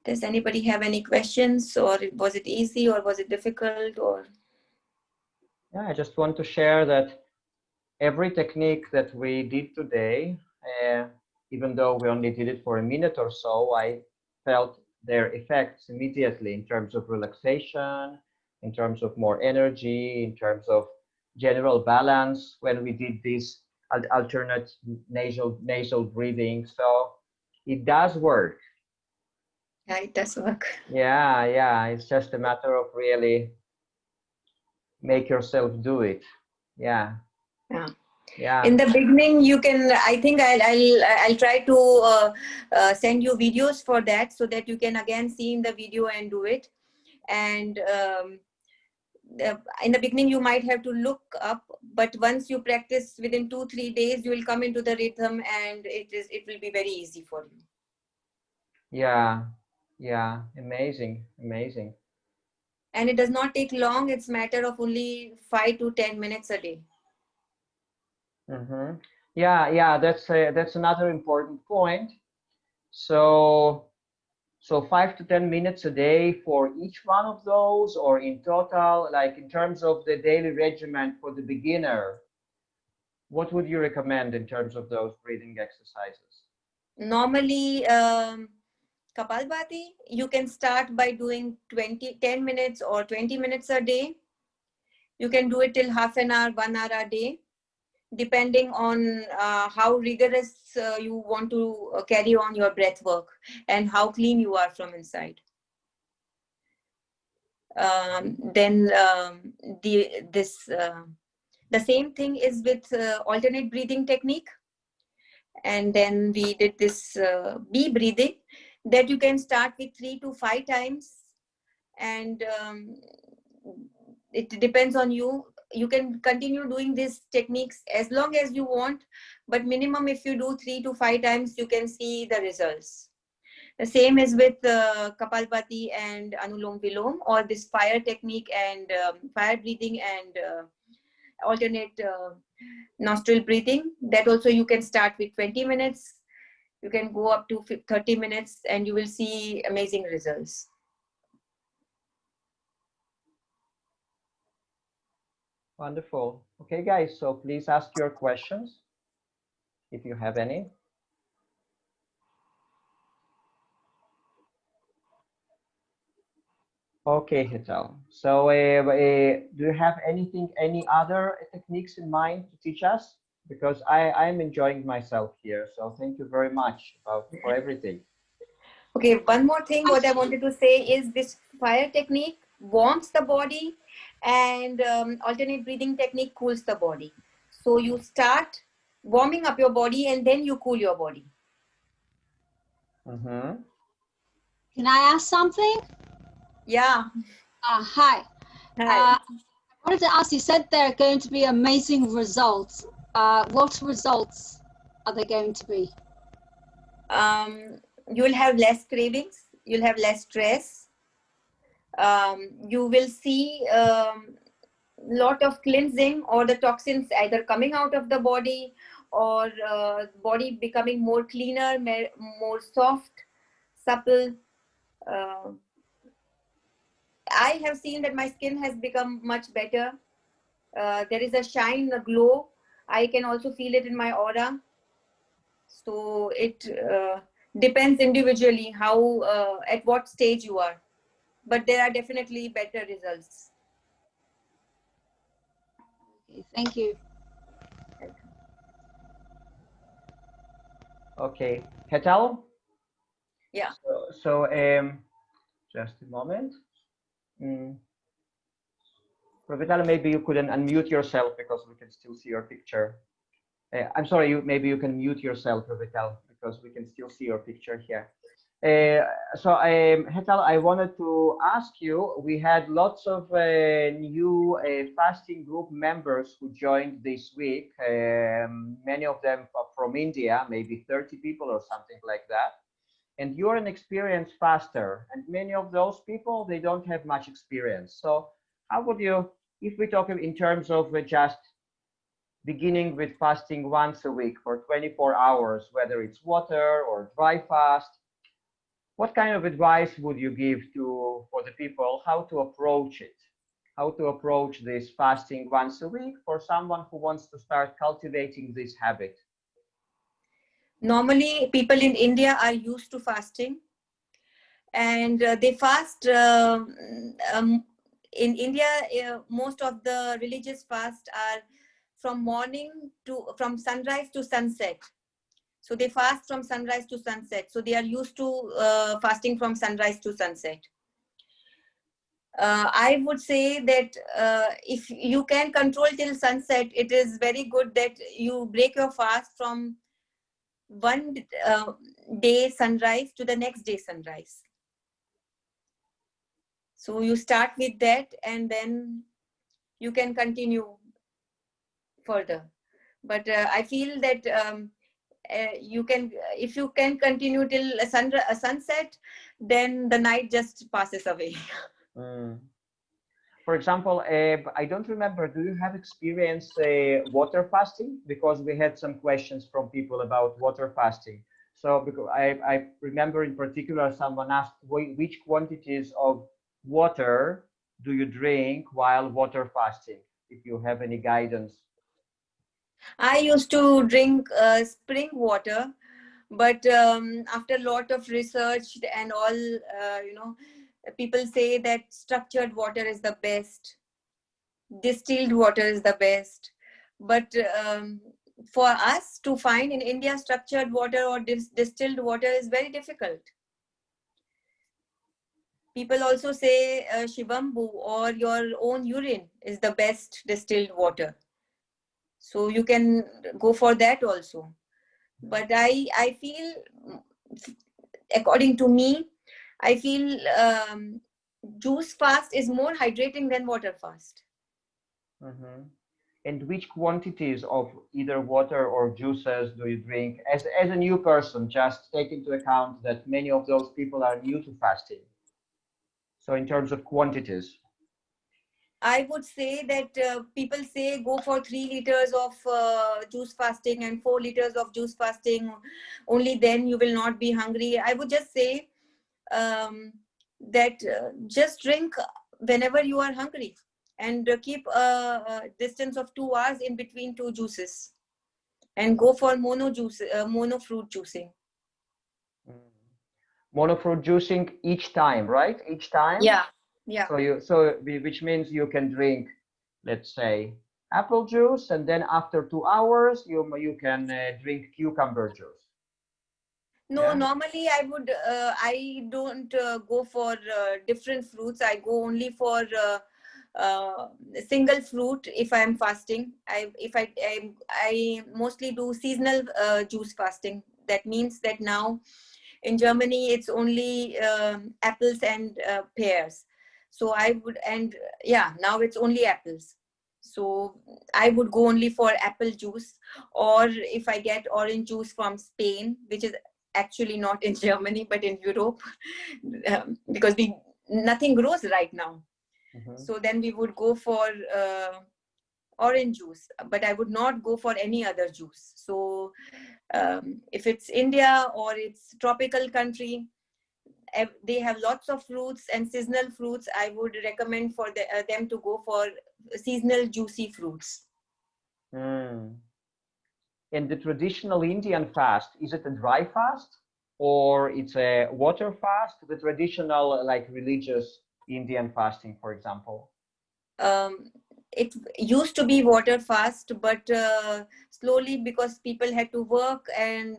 Does anybody have any questions, or was it easy, or was it difficult, or? Yeah, I just want to share that every technique that we did today, even though we only did it for a minute or so, I felt their effects immediately in terms of relaxation, in terms of more energy, in terms of general balance when we did this alternate nasal breathing. So it does work. Yeah, it does work. Yeah, it's just a matter of really make yourself do it. Yeah. In the beginning, you can, I think I'll try to send you videos for that, so that you can again see in the video and do it. And in the beginning, you might have to look up, but once you practice within 2-3 days, you will come into the rhythm, and it will be very easy for you. Yeah, amazing. And it does not take long. It's matter of only 5 to 10 minutes a day. Mm-hmm. Yeah, that's another important point. So 5 to 10 minutes a day for each one of those, or in total, like in terms of the daily regimen for the beginner, what would you recommend in terms of those breathing exercises? Normally, Kapalbhati, you can start by doing 10 minutes or 20 minutes a day. You can do it till half an hour, 1 hour a day, depending on how rigorous you want to carry on your breath work and how clean you are from inside. The same thing is with alternate breathing technique. And then we did this bee breathing that you can start with 3 to 5 times. And it depends on you. You can continue doing these techniques as long as you want, but minimum if you do 3 to 5 times, you can see the results. The same is with Kapalbhati and Anulom Vilom, or this fire technique and fire breathing and alternate nostril breathing. That also you can start with 20 minutes. You can go up to 30 minutes and you will see amazing results. Wonderful. Okay, guys, so please ask your questions if you have any. Okay, Hetal. So do you have any other techniques in mind to teach us? Because I'm enjoying myself here. So thank you very much for everything. Okay, one more thing what I wanted to say is this fire technique warms the body, and alternate breathing technique cools the body. So you start warming up your body and then you cool your body. Mm-hmm. Can I ask something? Yeah. Hi. Hi. I wanted to ask, you said there are going to be amazing results. What results are they going to be? You'll have less cravings. You'll have less stress. You will see lot of cleansing, or the toxins either coming out of the body, or body becoming more cleaner, more soft, supple. I have seen that my skin has become much better. There is a shine, a glow. I can also feel it in my aura. So it depends individually how at what stage you are, but there are definitely better results. Okay, thank you. Okay, Hetal? Yeah. So just a moment. Ravitala, maybe you couldn't unmute yourself because we can still see your picture. I'm sorry, maybe you can mute yourself, Ravital, because we can still see your picture here. Hetal, I wanted to ask you, we had lots of new fasting group members who joined this week. Many of them are from India, maybe 30 people or something like that. And you're an experienced faster, and many of those people, they don't have much experience. So how would you, if we talk in terms of just beginning with fasting once a week for 24 hours, whether it's water or dry fast, what kind of advice would you give to for the people how to approach it? How to approach this fasting once a week for someone who wants to start cultivating this habit? Normally, people in India are used to fasting, and they fast. In India, most of the religious fasts are from sunrise to sunset. So they fast from sunrise to sunset. So they are used to fasting from sunrise to sunset. I would say that if you can control till sunset, it is very good that you break your fast from one day sunrise to the next day sunrise. So you start with that and then you can continue further. But I feel that you can, if you can continue till a sunset, then the night just passes away. For example, I don't remember, do you have experience water fasting? Because we had some questions from people about water fasting. So because I remember in particular, someone asked which quantities of water do you drink while water fasting, if you have any guidance. I used to drink spring water, but after a lot of research and all, people say that structured water is the best, distilled water is the best. But for us to find in India structured water or distilled water is very difficult. People also say Shivambu or your own urine is the best distilled water. So you can go for that also. But I feel, according to me, I feel juice fast is more hydrating than water fast. And which quantities of either water or juices do you drink as a new person? Just take into account that many of those people are new to fasting. So in terms of quantities, I would say that people say go for 3 liters of juice fasting and 4 liters of juice fasting. Only then you will not be hungry. I would just say that just drink whenever you are hungry, and keep a distance of 2 hours in between two juices, and go for mono fruit juicing. Mono fruit juicing each time, right? Each time. Yeah. Which means you can drink, let's say, apple juice, and then after 2 hours you can drink cucumber juice. No, normally I don't go for different fruits. I go only for single fruit if I am fasting. I mostly do seasonal juice fasting. That means that now in Germany it's only apples and pears. So now it's only apples. So I would go only for apple juice, or if I get orange juice from Spain, which is actually not in Germany but in Europe, because nothing grows right now. So then we would go for orange juice, but I would not go for any other juice. So if it's India or it's tropical country, they have lots of fruits and seasonal fruits. I would recommend for them to go for seasonal juicy fruits. In the traditional Indian fast, is it a dry fast or it's a water fast? The traditional, like religious Indian fasting, for example. It used to be water fast, but slowly, because people had to work and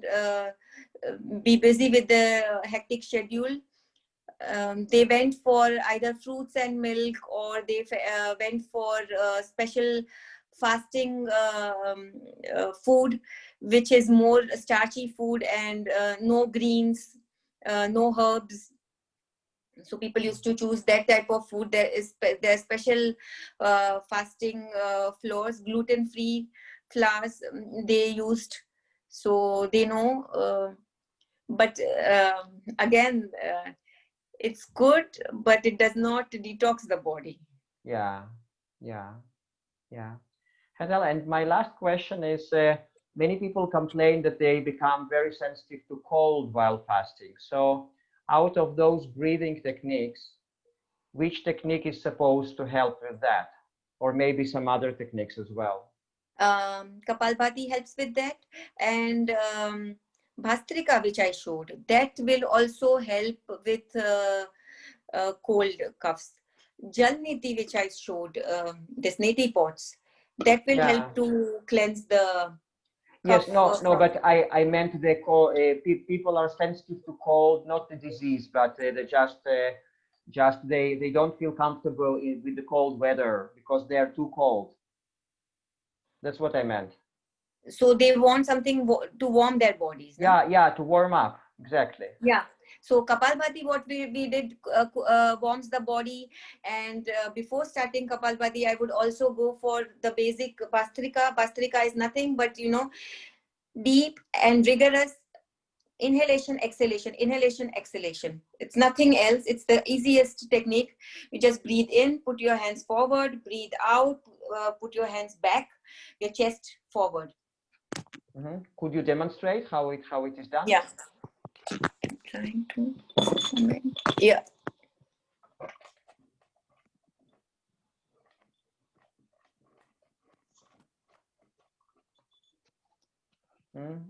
be busy with the hectic schedule, they went for either fruits and milk, or they went for special fasting food, which is more starchy food and no greens, no herbs. So people used to choose that type of food. There are special fasting flours, gluten-free flours they used. So they know. But again, it's good, but it does not detox the body. Yeah, yeah, yeah. Hetal, and my last question is, many people complain that they become very sensitive to cold while fasting. So out of those breathing techniques, which technique is supposed to help with that? Or maybe some other techniques as well? Kapalbhati helps with that. And Bhastrika, which I showed, that will also help with cold coughs. Jal Niti, which I showed, this neti pots, that will help to cleanse the Yes, cough. no, but I meant the cold. People are sensitive to cold, not the disease, but they just they don't feel comfortable with the cold weather because they are too cold. That's what I meant. So they want something to warm their bodies. No? Yeah, to warm up, exactly. Yeah. So Kapalbhati, what we did, warms the body. And before starting Kapalbhati, I would also go for the basic Bhastrika. Bhastrika is nothing but, deep and rigorous inhalation, exhalation, inhalation, exhalation. It's nothing else. It's the easiest technique. You just breathe in, put your hands forward, breathe out, put your hands back, your chest forward. Could you demonstrate how it is done? Yeah. I'm trying to. Yeah.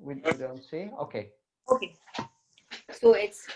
We don't see. Okay. Okay. So it's.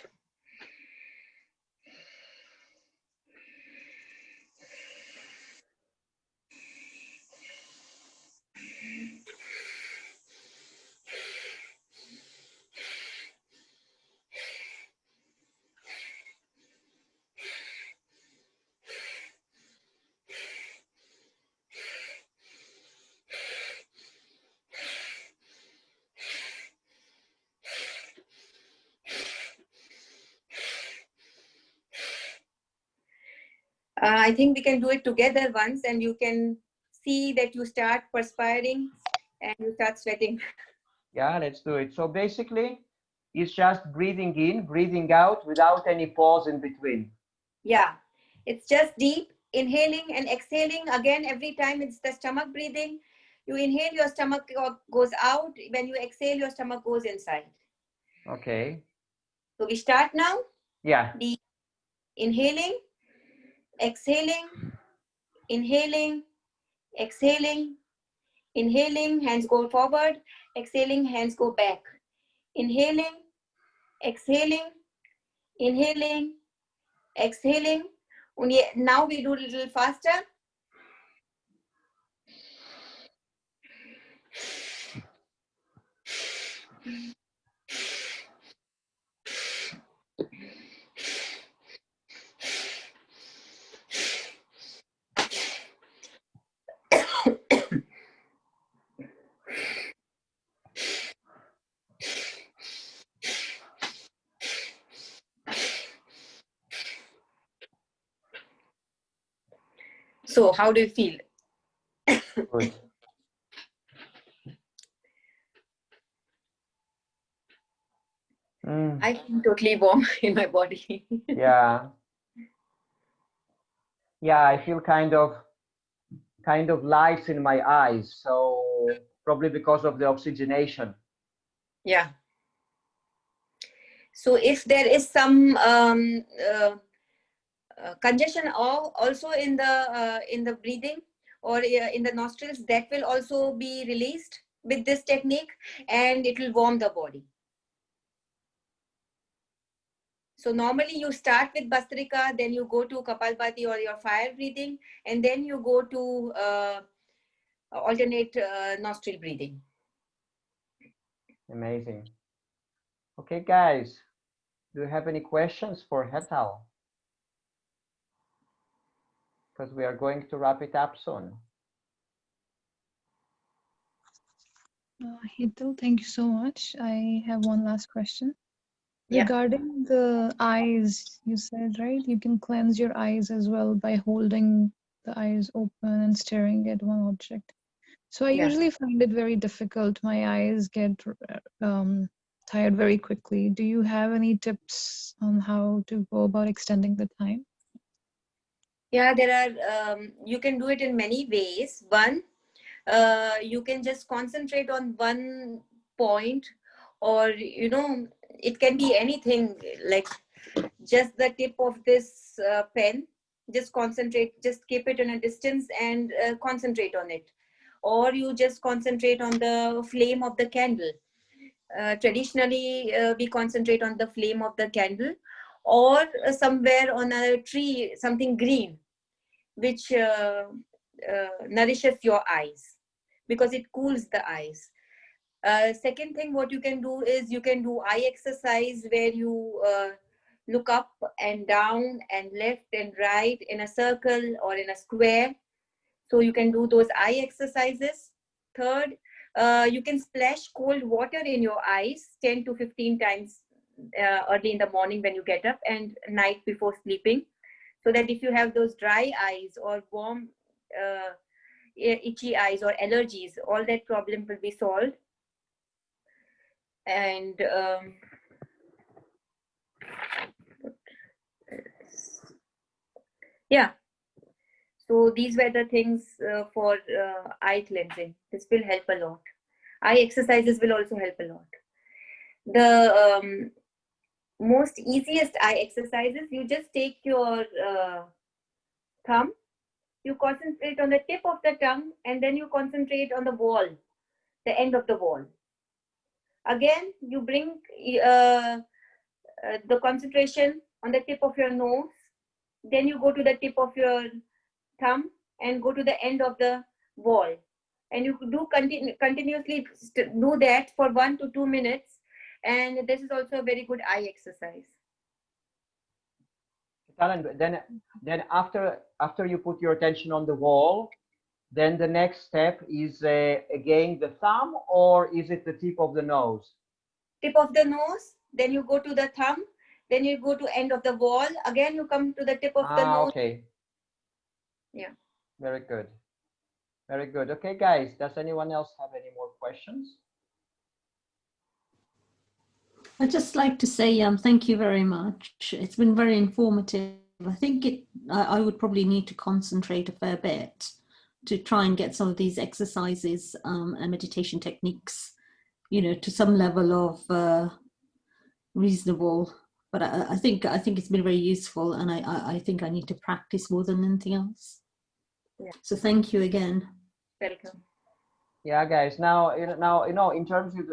I think we can do it together once, and you can see that you start perspiring and you start sweating. Yeah, let's do it. So basically, it's just breathing in, breathing out without any pause in between. Yeah, it's just deep inhaling and exhaling. Again, every time it's the stomach breathing. You inhale, your stomach goes out. When you exhale, your stomach goes inside. Okay. So we start now. Yeah. Deep inhaling, exhaling, inhaling, exhaling, inhaling, hands go forward, exhaling, hands go back. Inhaling, exhaling, inhaling, exhaling. Now we do a little faster. So how do you feel? Good. I feel totally warm in my body. Yeah. Yeah, I feel kind of lights in my eyes. So probably because of the oxygenation. Yeah. So if there is some congestion also in the breathing or in the nostrils, that will also be released with this technique, and it will warm the body. So normally you start with Bhastrika, then you go to Kapalbhati or your fire breathing, and then you go to alternate nostril breathing. Amazing. Okay, guys, do you have any questions for Hetal? Because we are going to wrap it up soon. Hetal, thank you so much. I have one last question. Yeah. Regarding the eyes, you said, right? You can cleanse your eyes as well by holding the eyes open and staring at one object. So I Yeah. usually find it very difficult. My eyes get tired very quickly. Do you have any tips on how to go about extending the time? Yeah, there are, you can do it in many ways. One, you can just concentrate on one point, or, it can be anything, like just the tip of this pen. Just concentrate, just keep it in a distance and concentrate on it. Or you just concentrate on the flame of the candle. Traditionally, we concentrate on the flame of the candle, or somewhere on a tree, something green, which nourishes your eyes, because it cools the eyes. Second thing, what you can do is you can do eye exercise, where you look up and down and left and right in a circle or in a square. So you can do those eye exercises. Third, you can splash cold water in your eyes 10 to 15 times early in the morning when you get up, and night before sleeping, so that if you have those dry eyes or warm, itchy eyes or allergies, all that problem will be solved. And yeah, so these were the things for eye cleansing. This will help a lot. Eye exercises will also help a lot. The most easiest eye exercises, you just take your thumb, you concentrate on the tip of the tongue, and then you concentrate on the wall, the end of the wall. Again, you bring the concentration on the tip of your nose, then you go to the tip of your thumb and go to the end of the wall, and you do continuously do that for 1 to 2 minutes, and this is also a very good eye exercise. Then after you put your attention on the wall, then the next step is again the thumb, or is it the tip of the nose? Tip of the nose, then you go to the thumb, then you go to end of the wall, again you come to the tip of the nose. Okay. Yeah. Very good. Very good. Okay, guys, does anyone else have any more questions? I'd just like to say thank you very much. It's been very informative. I think I would probably need to concentrate a fair bit to try and get some of these exercises and meditation techniques, to some level of reasonable. But I think it's been very useful, and I think I need to practice more than anything else. Yeah. So thank you again. Welcome. Yeah, guys. Now, in terms of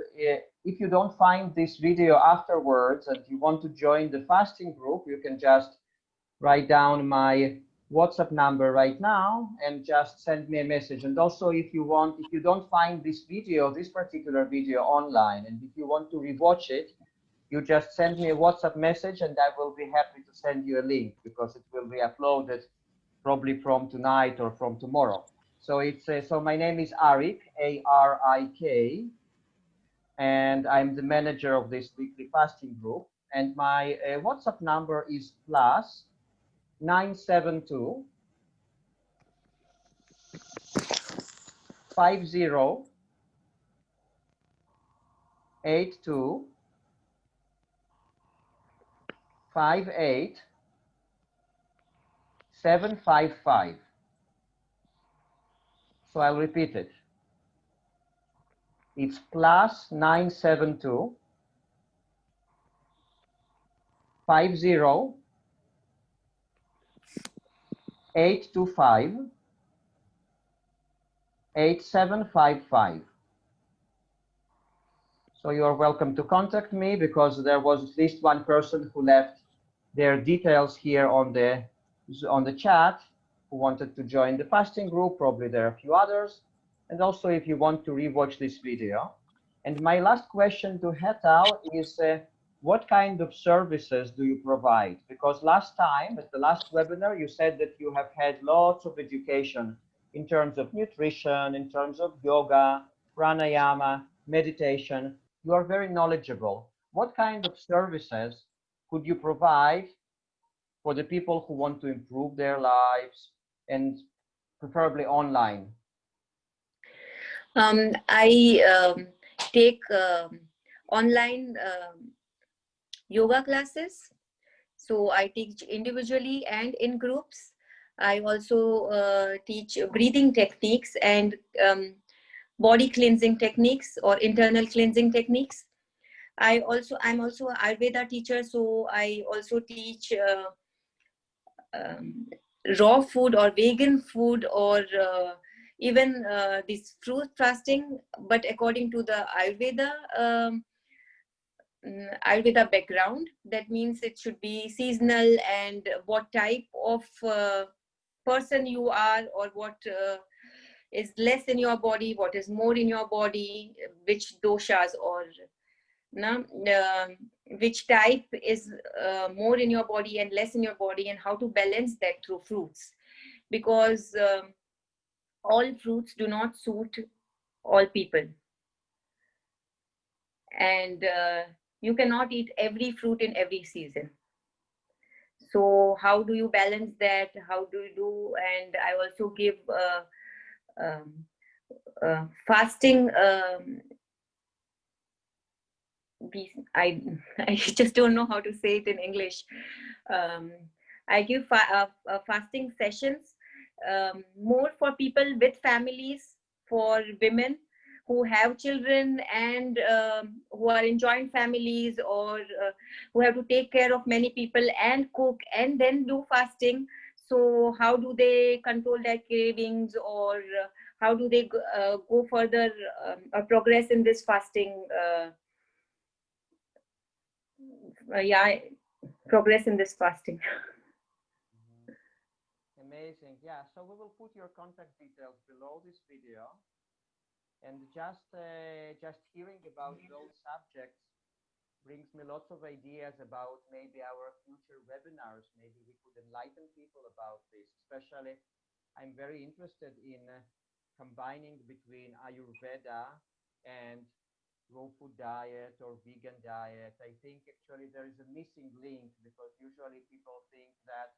if you don't find this video afterwards and you want to join the fasting group, you can just write down my WhatsApp number right now and just send me a message. And also, if you don't find this particular video online, and if you want to rewatch it, you just send me a WhatsApp message and I will be happy to send you a link, because it will be uploaded probably from tonight or from tomorrow. So so my name is Arik, A-R-I-K, and I'm the manager of this weekly fasting group. And my WhatsApp number is plus 972 50 82 58 755. So I'll repeat it. It's plus 972 50 825 8755. So you are welcome to contact me, because there was at least one person who left their details here on the chat, who wanted to join the fasting group. Probably there are a few others. And also, if you want to rewatch this video. And my last question to Hetal is, what kind of services do you provide? Because last time, at the last webinar, you said that you have had lots of education in terms of nutrition, in terms of yoga, pranayama, meditation. You are very knowledgeable. what kind of services could you provide for the people who want to improve their lives and preferably online? I take online yoga classes. So I teach individually and in groups. I also teach breathing techniques and body cleansing techniques or internal cleansing techniques. I'm also an Ayurveda teacher, so I also teach um, raw food or vegan food or even this fruit fasting, but according to the Ayurveda background. That means it should be seasonal and what type of person you are, or what is less in your body, what is more in your body, which doshas or na, which type is more in your body and less in your body, and how to balance that through fruits, because all fruits do not suit all people, and you cannot eat every fruit in every season. So how do you balance that? How do you do? And I also give um, fasting. I I just don't know how to say it in English. Um, I give fasting sessions more for people with families, for women who have children and who are in joint families, or who have to take care of many people and cook and then do fasting. So how do they control their cravings, or how do they go further or progress in this fasting? Yeah, progress in this fasting. Mhm. Amazing. Yeah, so we will put your contact details below this video. And just hearing about those subjects brings me lots of ideas about maybe our future webinars. Maybe we could enlighten people about this. Especially, I'm very interested in combining between Ayurveda and raw food diet or vegan diet. I think actually there is a missing link, because usually people think that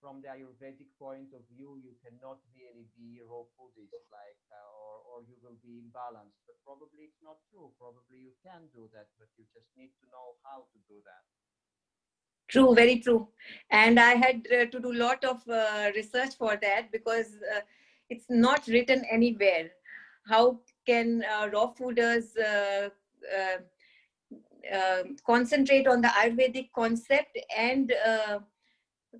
from the Ayurvedic point of view, you cannot really be raw foodist, like, or you will be imbalanced. But probably it's not true. Probably you can do that, but you just need to know how to do that. True, very true. And I had to do a lot of research for that, because it's not written anywhere. How can raw fooders concentrate on the Ayurvedic concept and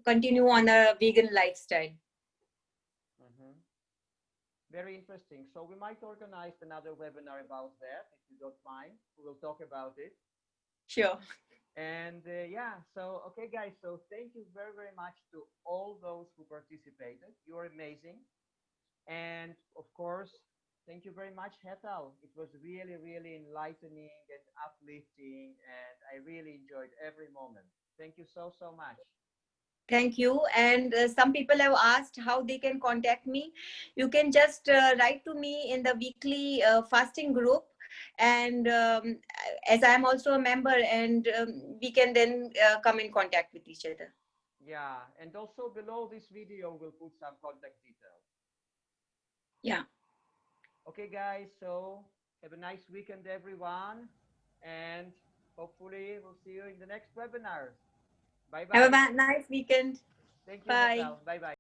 continue on a vegan lifestyle? Hmm. Very interesting. So we might organize another webinar about that, if you don't mind. We will talk about it. Sure. And yeah, so okay, guys. So thank you very, very much to all those who participated. You're amazing. And of course, thank you very much, Hetal. It was really, really enlightening and uplifting, and I really enjoyed every moment. Thank you so, so much. Thank you. And some people have asked how they can contact me. You can just write to me in the weekly fasting group. And as I'm also a member, and we can then come in contact with each other. Yeah, and also below this video, we'll put some contact details. Yeah. Okay, guys. So have a nice weekend, everyone. And hopefully, we'll see you in the next webinars. Bye Have bye. a nice weekend. Thank you, Bye. Hetal. Bye bye.